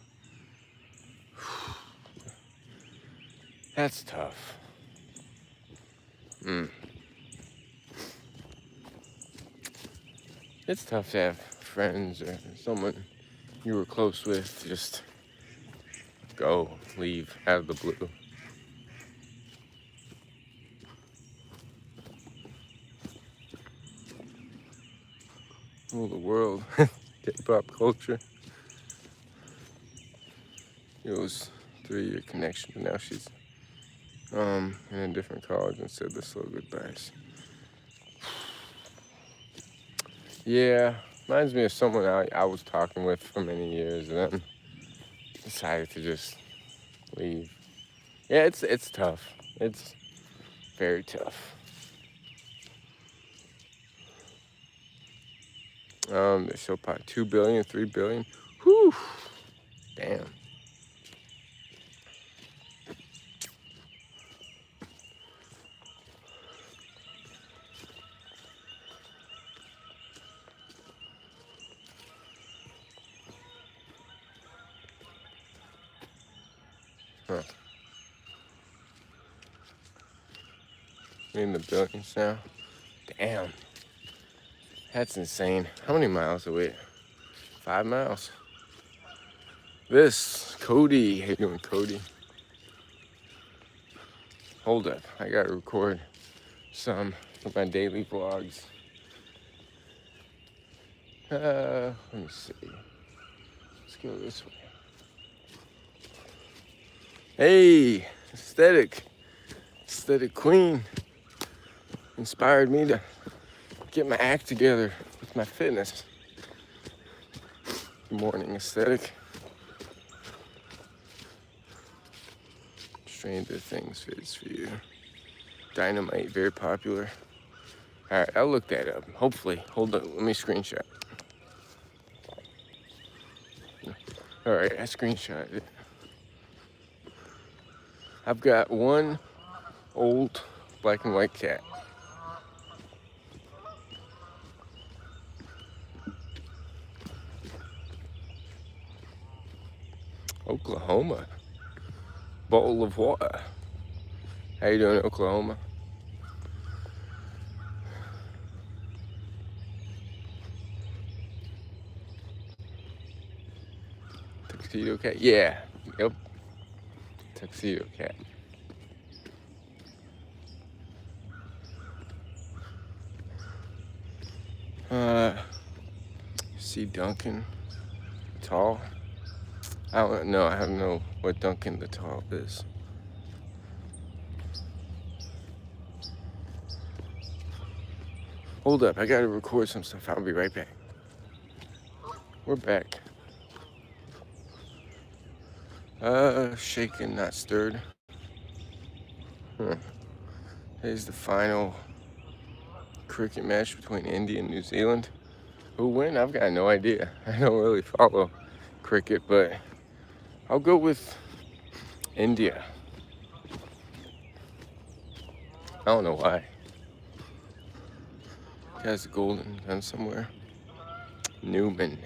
That's tough. It's tough to have friends or someone you were close with just go, leave out of the blue. Rule the world, K-pop culture. It was 3-year connection, but now she's in a different college and said the slow goodbyes. Yeah, reminds me of someone I was talking with for many years and then decided to just leave. Yeah, it's tough. It's very tough. They show probably 2 billion, 3 billion. Whew. Damn. Huh. We're in the billions now. Damn. That's insane. How many miles away? 5 miles. This, Cody. How you doing, Cody? Hold up. I gotta record some of my daily vlogs. Let me see. Let's go this way. Hey, aesthetic queen. Inspired me to get my act together with my fitness. Good morning, aesthetic. Stranger Things fits for you. Dynamite, very popular. All right, I'll look that up. Hopefully. Hold on, let me screenshot. All right, I screenshotted it. I've got one old black and white cat. Oklahoma. Bowl of water. How you doing, Oklahoma? Tuxedo cat? Yeah. Yep. Tuxedo cat. See Duncan Tall? I don't know. I don't know what Duncan the Tall is. Hold up. I gotta record some stuff. I'll be right back. We're back. Shaken, not stirred. Here's the final cricket match between India and New Zealand. Who win? I've got no idea. I don't really follow cricket, but I'll go with India. I don't know why. He has a golden gun somewhere. Newman.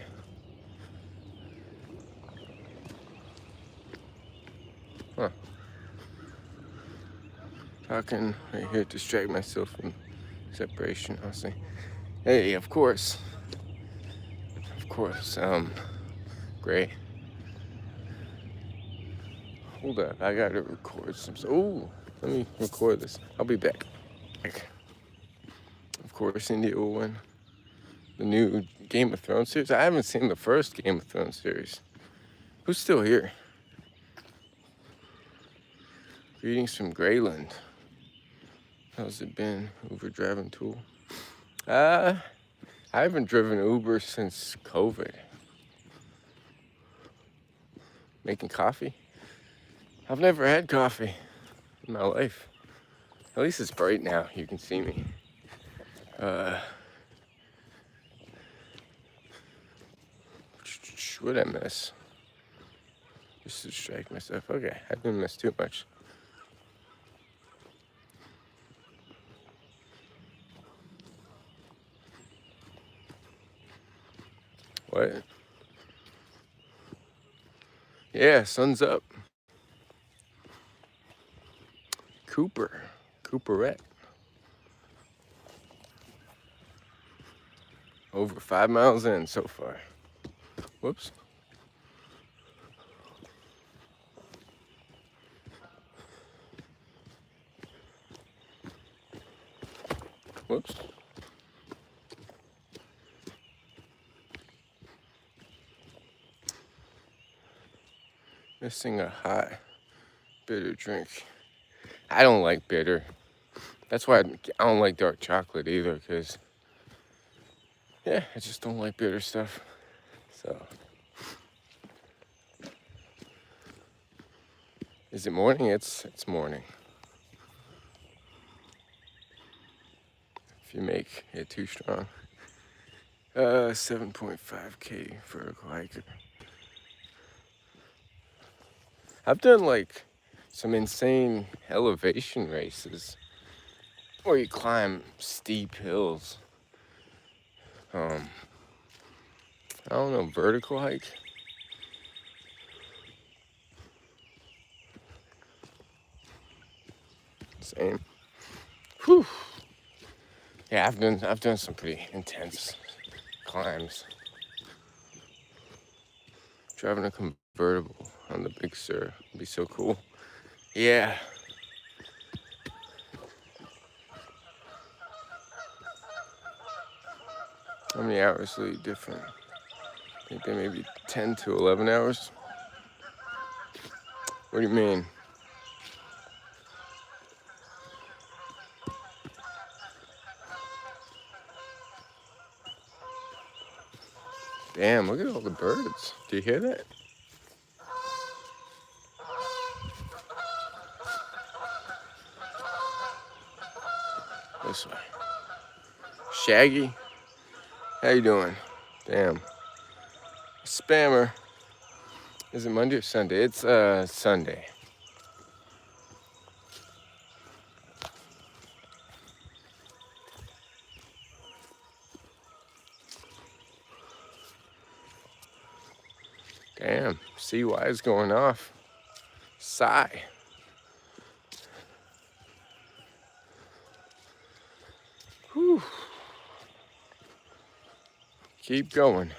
Huh. Talking right here to distract myself from separation, I'll say. Hey, of course. Gray. Hold up, I gotta record some. Oh, let me record this. I'll be back. Of course, India will win. The new Game of Thrones series. I haven't seen the first Game of Thrones series. Who's still here? Greetings from Grayland. How's it been? Uber driving tool. I haven't driven Uber since COVID. Making coffee? I've never had coffee in my life. At least it's bright now. You can see me. What'd I miss? Just to distract myself. Okay, I didn't miss too much. What? Yeah, sun's up. Cooperette. Over 5 miles in so far. Whoops. Whoops. Missing a hot, bitter drink. I don't like bitter. That's why I don't like dark chocolate either, because, yeah, I just don't like bitter stuff. So, is it morning? It's morning. If you make it too strong. 7.5K vertical hiker. I've done like some insane elevation races where you climb steep hills. I don't know, vertical hike. Same. Whew. Yeah, I've done some pretty intense climbs. Driving a convertible on the Big Sur would be so cool. Yeah. How many hours are you different? I think they may be 10 to 11 hours. What do you mean? Damn, look at all the birds. Do you hear that? This way. Shaggy, how you doing? Damn. Spammer. Is it Monday or Sunday? It's Sunday. Damn, CY is going off. Sigh. Whew. Keep going.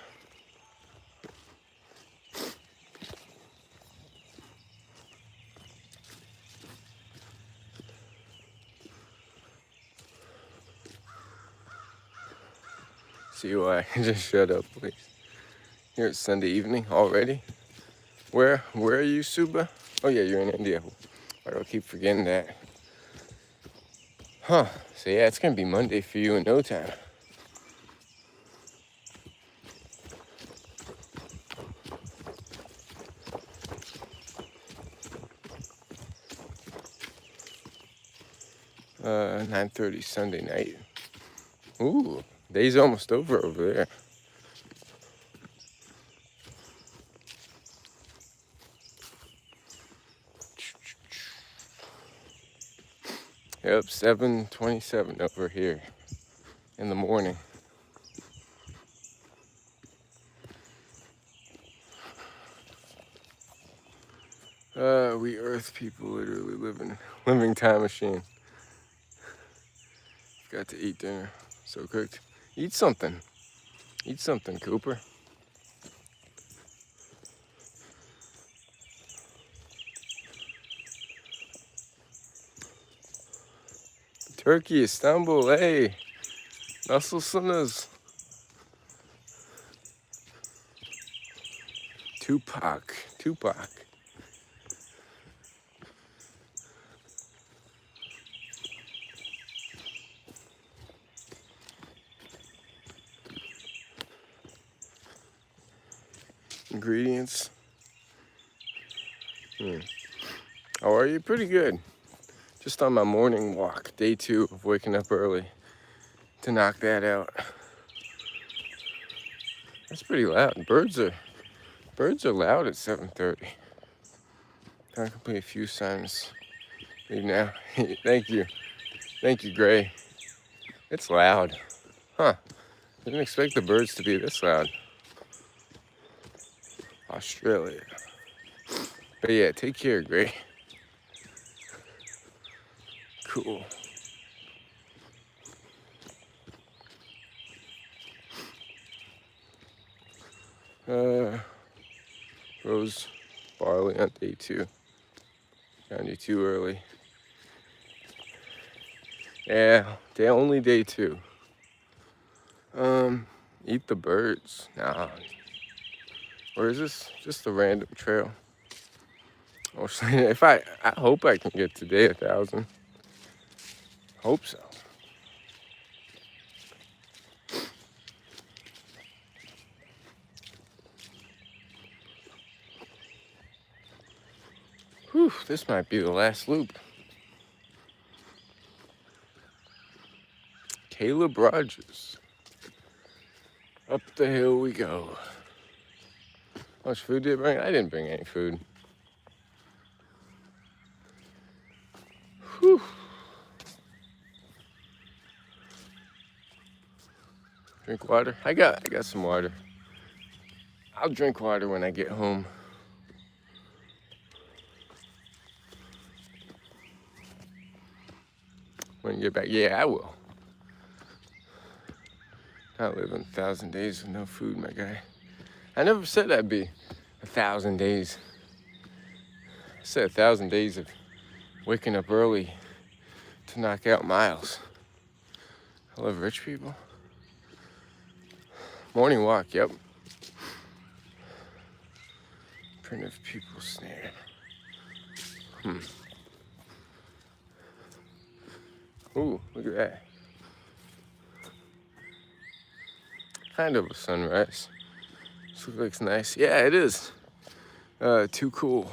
See why? Just shut up, please. Here it's Sunday evening already. Where are you, Suba? Oh yeah, you're in India. Why do I keep forgetting that? Huh. So yeah, it's gonna be Monday for you in no time. Uh, 9:30 Sunday night. Ooh, day's almost over there. Yep, 7:27 over here in the morning. We Earth people literally living time machine. Got to eat dinner. So cooked. Eat something. Eat something, Cooper. Turkey, Istanbul, hey. Nasılsınız? Tupac. Ingredients. How are you? Pretty good. Just on my morning walk, day 2 of waking up early to knock that out. That's pretty loud. Birds are loud at 7:30. I can play a few songs. Leave now. Thank you, Gray. It's loud, huh? Didn't expect the birds to be this loud. Australia. But yeah, take care, Gray. Cool. Rose barley on day 2. Found you too early. Yeah, only day 2. Eat the birds. Nah. Or is this just a random trail? If I hope I can get today 1,000. Hope so. Whew, this might be the last loop. Caleb Rogers. Up the hill we go. How much food did I bring? I didn't bring any food. Whew. Drink water? I got some water. I'll drink water when I get home. When you get back, yeah, I will. Not living 1,000 days with no food, my guy. I never said I'd be 1,000 days. I said 1,000 days of waking up early to knock out miles. I love rich people. Morning walk, yep. Primitive people snare. Ooh, look at that. Kind of a sunrise. This looks nice. Yeah, it is. Too cool.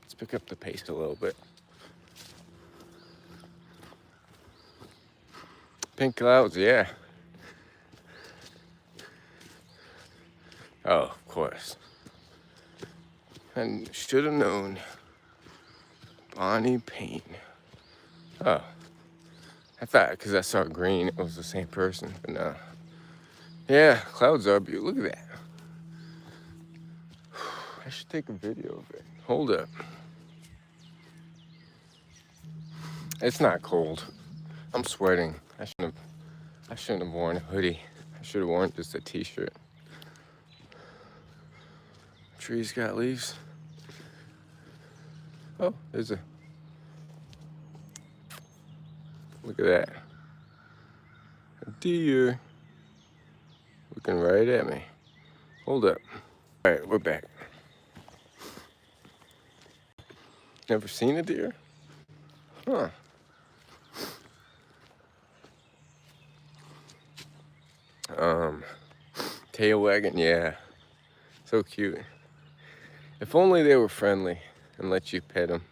Let's pick up the pace a little bit. Pink clouds, yeah. Oh, of course. I should have known. Bonnie Payne. Oh. I thought, because I saw green, it was the same person, but no. Yeah, clouds are beautiful. Look at that. I should take a video of it. Hold up. It's not cold. I'm sweating. I shouldn't have worn a hoodie. I should have worn just a t-shirt. Trees got leaves. Oh, there's a... Look at that. A deer. Looking right at me. Hold up. All right, we're back. Never seen a deer? Huh. Tail wagging, yeah. So cute. If only they were friendly and let you pet them.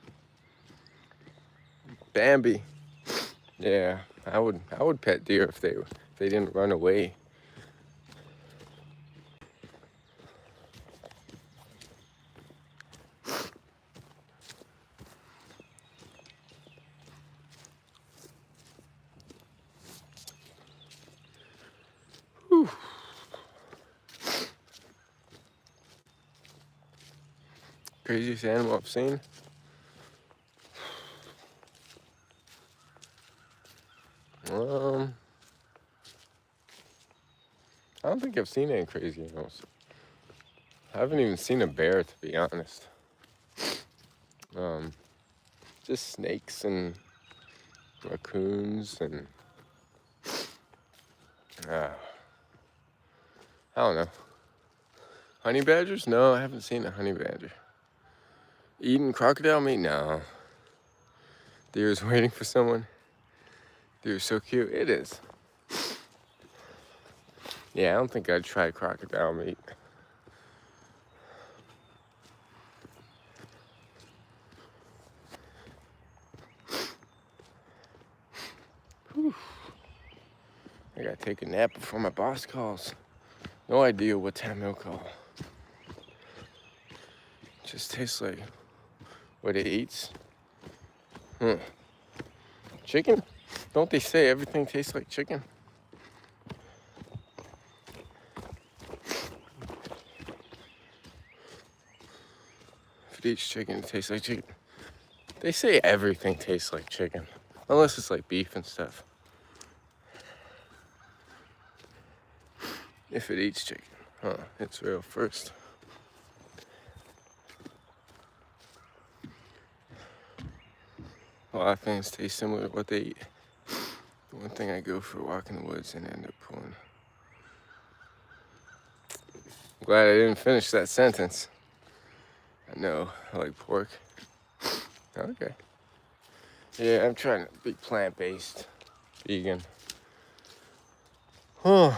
Bambi. Yeah, I would pet deer if they didn't run away. Whew. Craziest animal I've seen? I don't think I've seen any crazy animals. I haven't even seen a bear, to be honest. Just snakes and raccoons and I don't know. Honey badgers? No, I haven't seen a honey badger. Eating crocodile meat? No. Deer's waiting for someone. Deer's so cute. It is. Yeah, I don't think I'd try crocodile meat. Whew. I gotta take a nap before my boss calls. No idea what time he'll call. Just tastes like what it eats. Chicken? Don't they say everything tastes like chicken? If it eats chicken, it tastes like chicken. They say everything tastes like chicken. Unless it's like beef and stuff. If it eats chicken. Huh, it's real first. A lot of things taste similar to what they eat. The one thing I go for a walk in the woods and end up pulling. I'm glad I didn't finish that sentence. I know, I like pork. Okay. Yeah, I'm trying to be plant-based, vegan. Huh.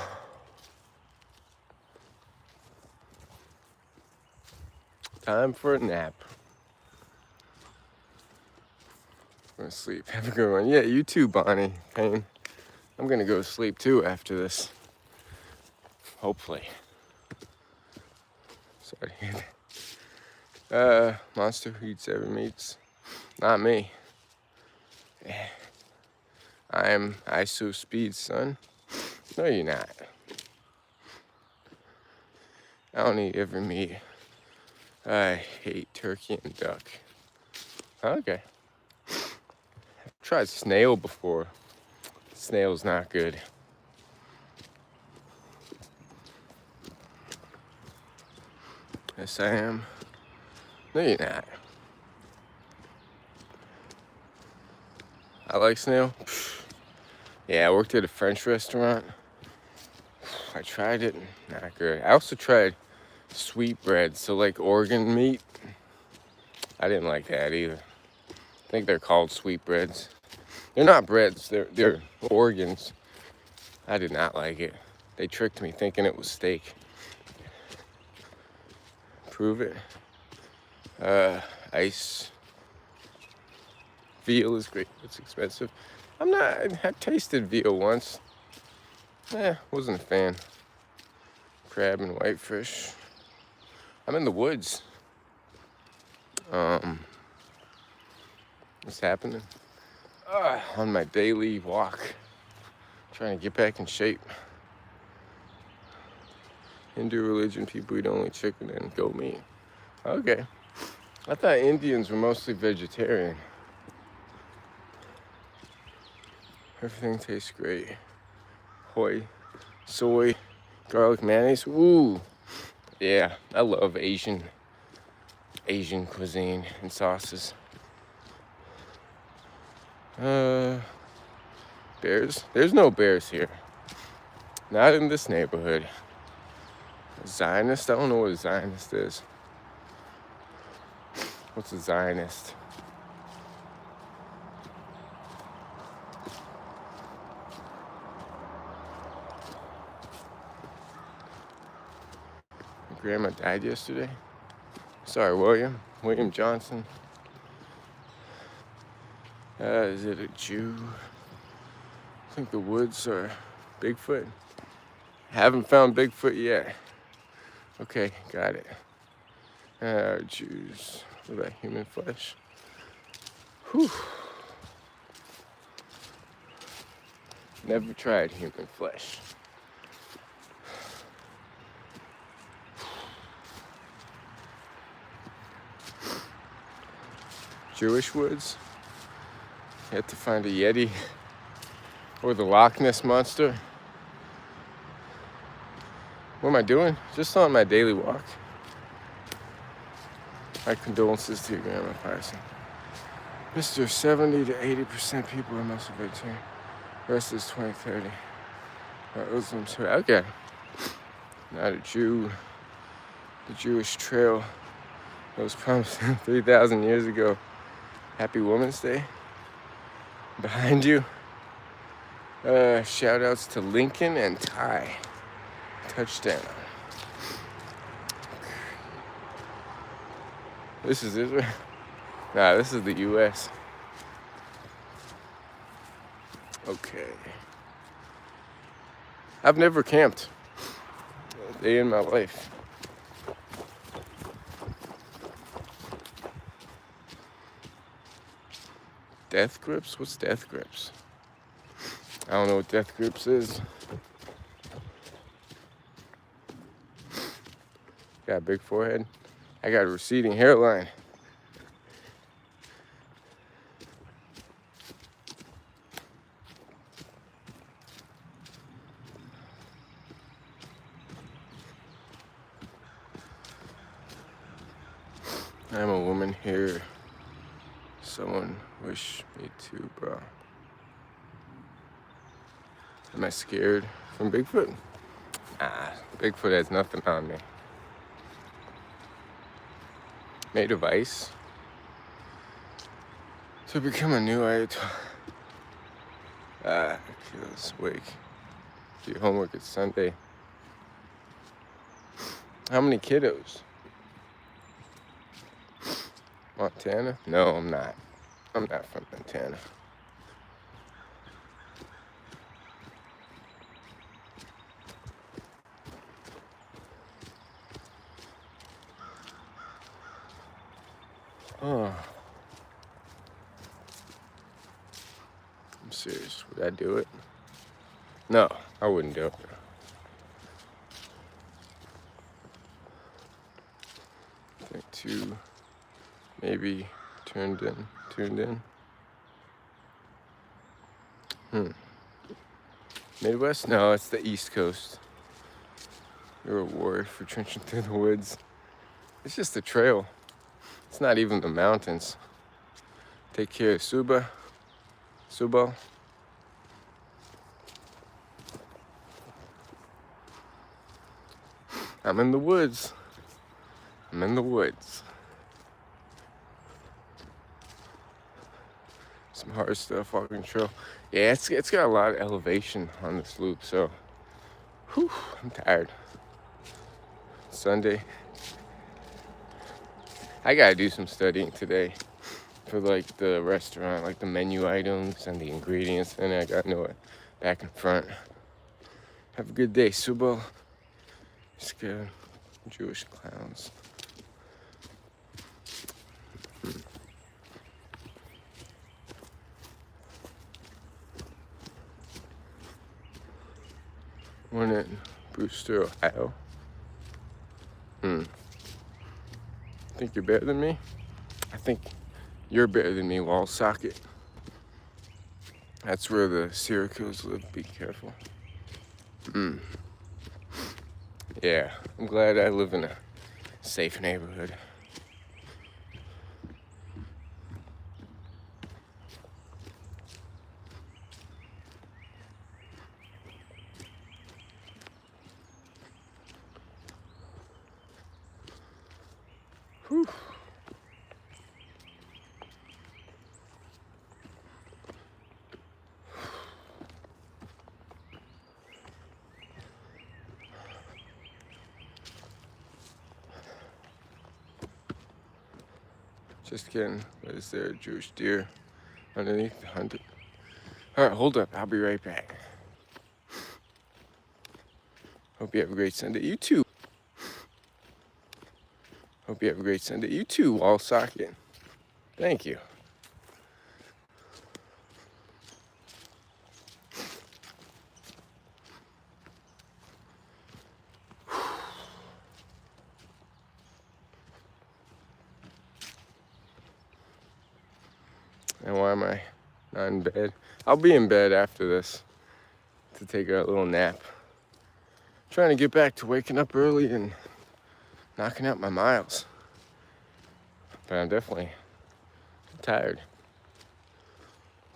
Time for a nap. I'm gonna sleep. Have a good one. Yeah, you too, Bonnie. Payne. I'm gonna go to sleep too after this. Hopefully. Sorry to hear that. Monster who eats every meats. Not me. I'm ISO Speed, son. No, you're not. I don't eat every meat. I hate turkey and duck. Okay. I've tried snail before. Snail's not good. Yes, I am. No, you're not. I like snail. Yeah, I worked at a French restaurant. I tried it. Not good. I also tried sweetbread, so like organ meat. I didn't like that either. I think they're called sweetbreads. They're not breads, they're organs. I did not like it. They tricked me thinking it was steak. Prove it. Ice. Veal is great. It's expensive. I've tasted veal once. Wasn't a fan. Crab and whitefish. I'm in the woods. What's happening? On my daily walk. Trying to get back in shape. Hindu religion, people eat only chicken and goat meat. Okay. I thought Indians were mostly vegetarian. Everything tastes great. Soy, garlic mayonnaise. Ooh. Yeah, I love Asian cuisine and sauces. Bears? There's no bears here. Not in this neighborhood. Zionist? I don't know what a Zionist is. What's a Zionist? My grandma died yesterday. Sorry, William Johnson. Is it a Jew? I think the woods are Bigfoot. Haven't found Bigfoot yet. Okay, got it. Jews. What about human flesh? Whew. Never tried human flesh. Jewish woods. You have to find a Yeti or the Loch Ness Monster. What am I doing? Just on my daily walk. My condolences to your grandma passing. Mr. 70 to 80% people are Muslim 18. Rest is 20-30. Muslims who, okay. Not a Jew. The Jewish trail that was promised 3,000 years ago. Happy Women's Day. Behind you. Shout outs to Lincoln and Ty. Touchdown. This is Israel? Nah, this is the US. Okay. I've never camped a day in my life. Death grips? What's death grips? I don't know what death grips is. Got a big forehead. I got a receding hairline. I'm a woman here. Someone wish me too, bro. Am I scared from Bigfoot? Bigfoot has nothing on me. Made of ice to become a new Ayatollah. Let's wake. Do your homework. It's Sunday. How many kiddos? Montana? No, I'm not. I'm not from Montana. Oh. I'm serious. Would I do it? No, I wouldn't do it. I think 2, maybe tuned in. Midwest? No, it's the East Coast. You're a warrior for trenching through the woods. It's just a trail. It's not even the mountains. Take care of Subal. I'm in the woods. Some hard stuff, walking trail. Yeah, it's got a lot of elevation on this loop, so I'm tired. Sunday. I gotta do some studying today for like the restaurant, like the menu items and the ingredients, and I gotta know it back and front. Have a good day, Subal. Scared Jewish clowns. One in Brewster, Ohio. Think you're better than me? I think you're better than me, Wallsocket. That's where the Syracuse live. Be careful. Yeah, I'm glad I live in a safe neighborhood. Whew. Just kidding. But is there a Jewish deer underneath the hunted? All right, hold up. I'll be right back. Hope you have a great Sunday. You too. Hope you have a great Sunday. You too, Wall Socket. Thank you. And why am I not in bed? I'll be in bed after this to take a little nap. Trying to get back to waking up early and knocking out my miles. But I'm definitely tired.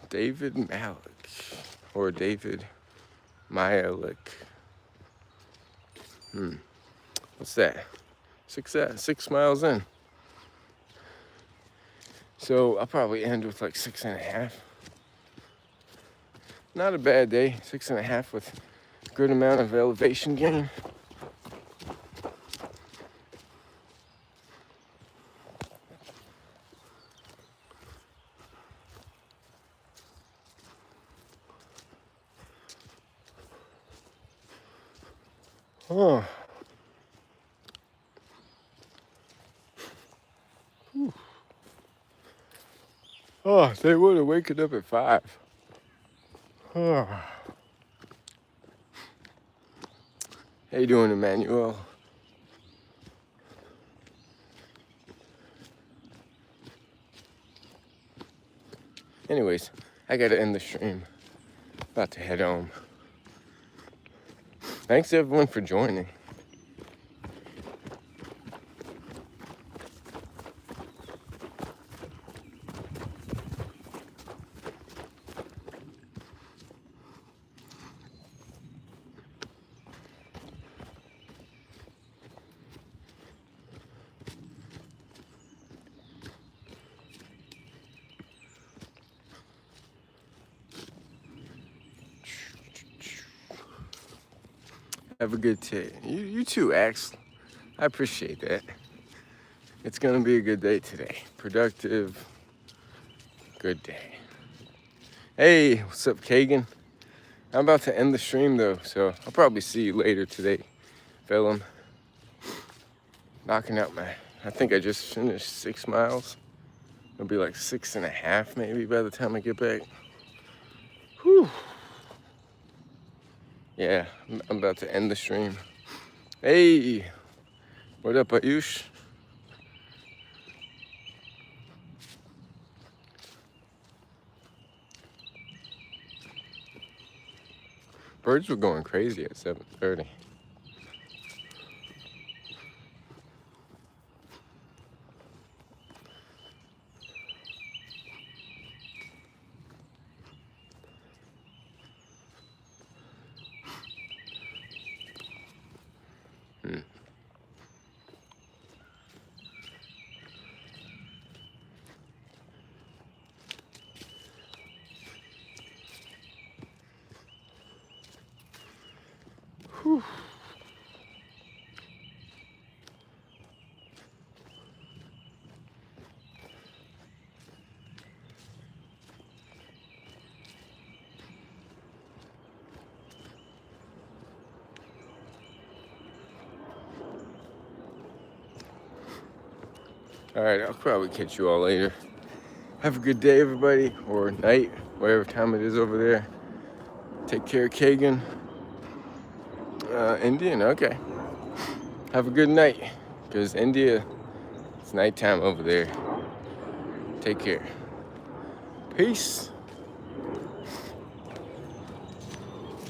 David Malik or David Malik. What's that? 6 miles in. So I'll probably end with like 6.5. Not a bad day. 6.5 with a good amount of elevation gain. Oh. Whew. Oh, they would have waken up at 5. Oh. How you doing, Emmanuel? Anyways, I gotta end the stream. About to head home. Thanks everyone for joining. Have a good day. You too, Ax. I appreciate that. It's gonna be a good day today. Productive, good day. Hey, what's up, Kagan? I'm about to end the stream though, so I'll probably see you later today, Philum. Knocking out I think I just finished 6 miles. It'll be like 6.5 maybe by the time I get back. Whew. Yeah, I'm about to end the stream. Hey, what up, Ayush? Birds were going crazy at 7:30. Whew. All right, I'll probably catch you all later. Have a good day, everybody, or night, whatever time it is over there. Take care, Kagan. Indian, okay. Have a good night, because India, it's nighttime over there. Take care. Peace.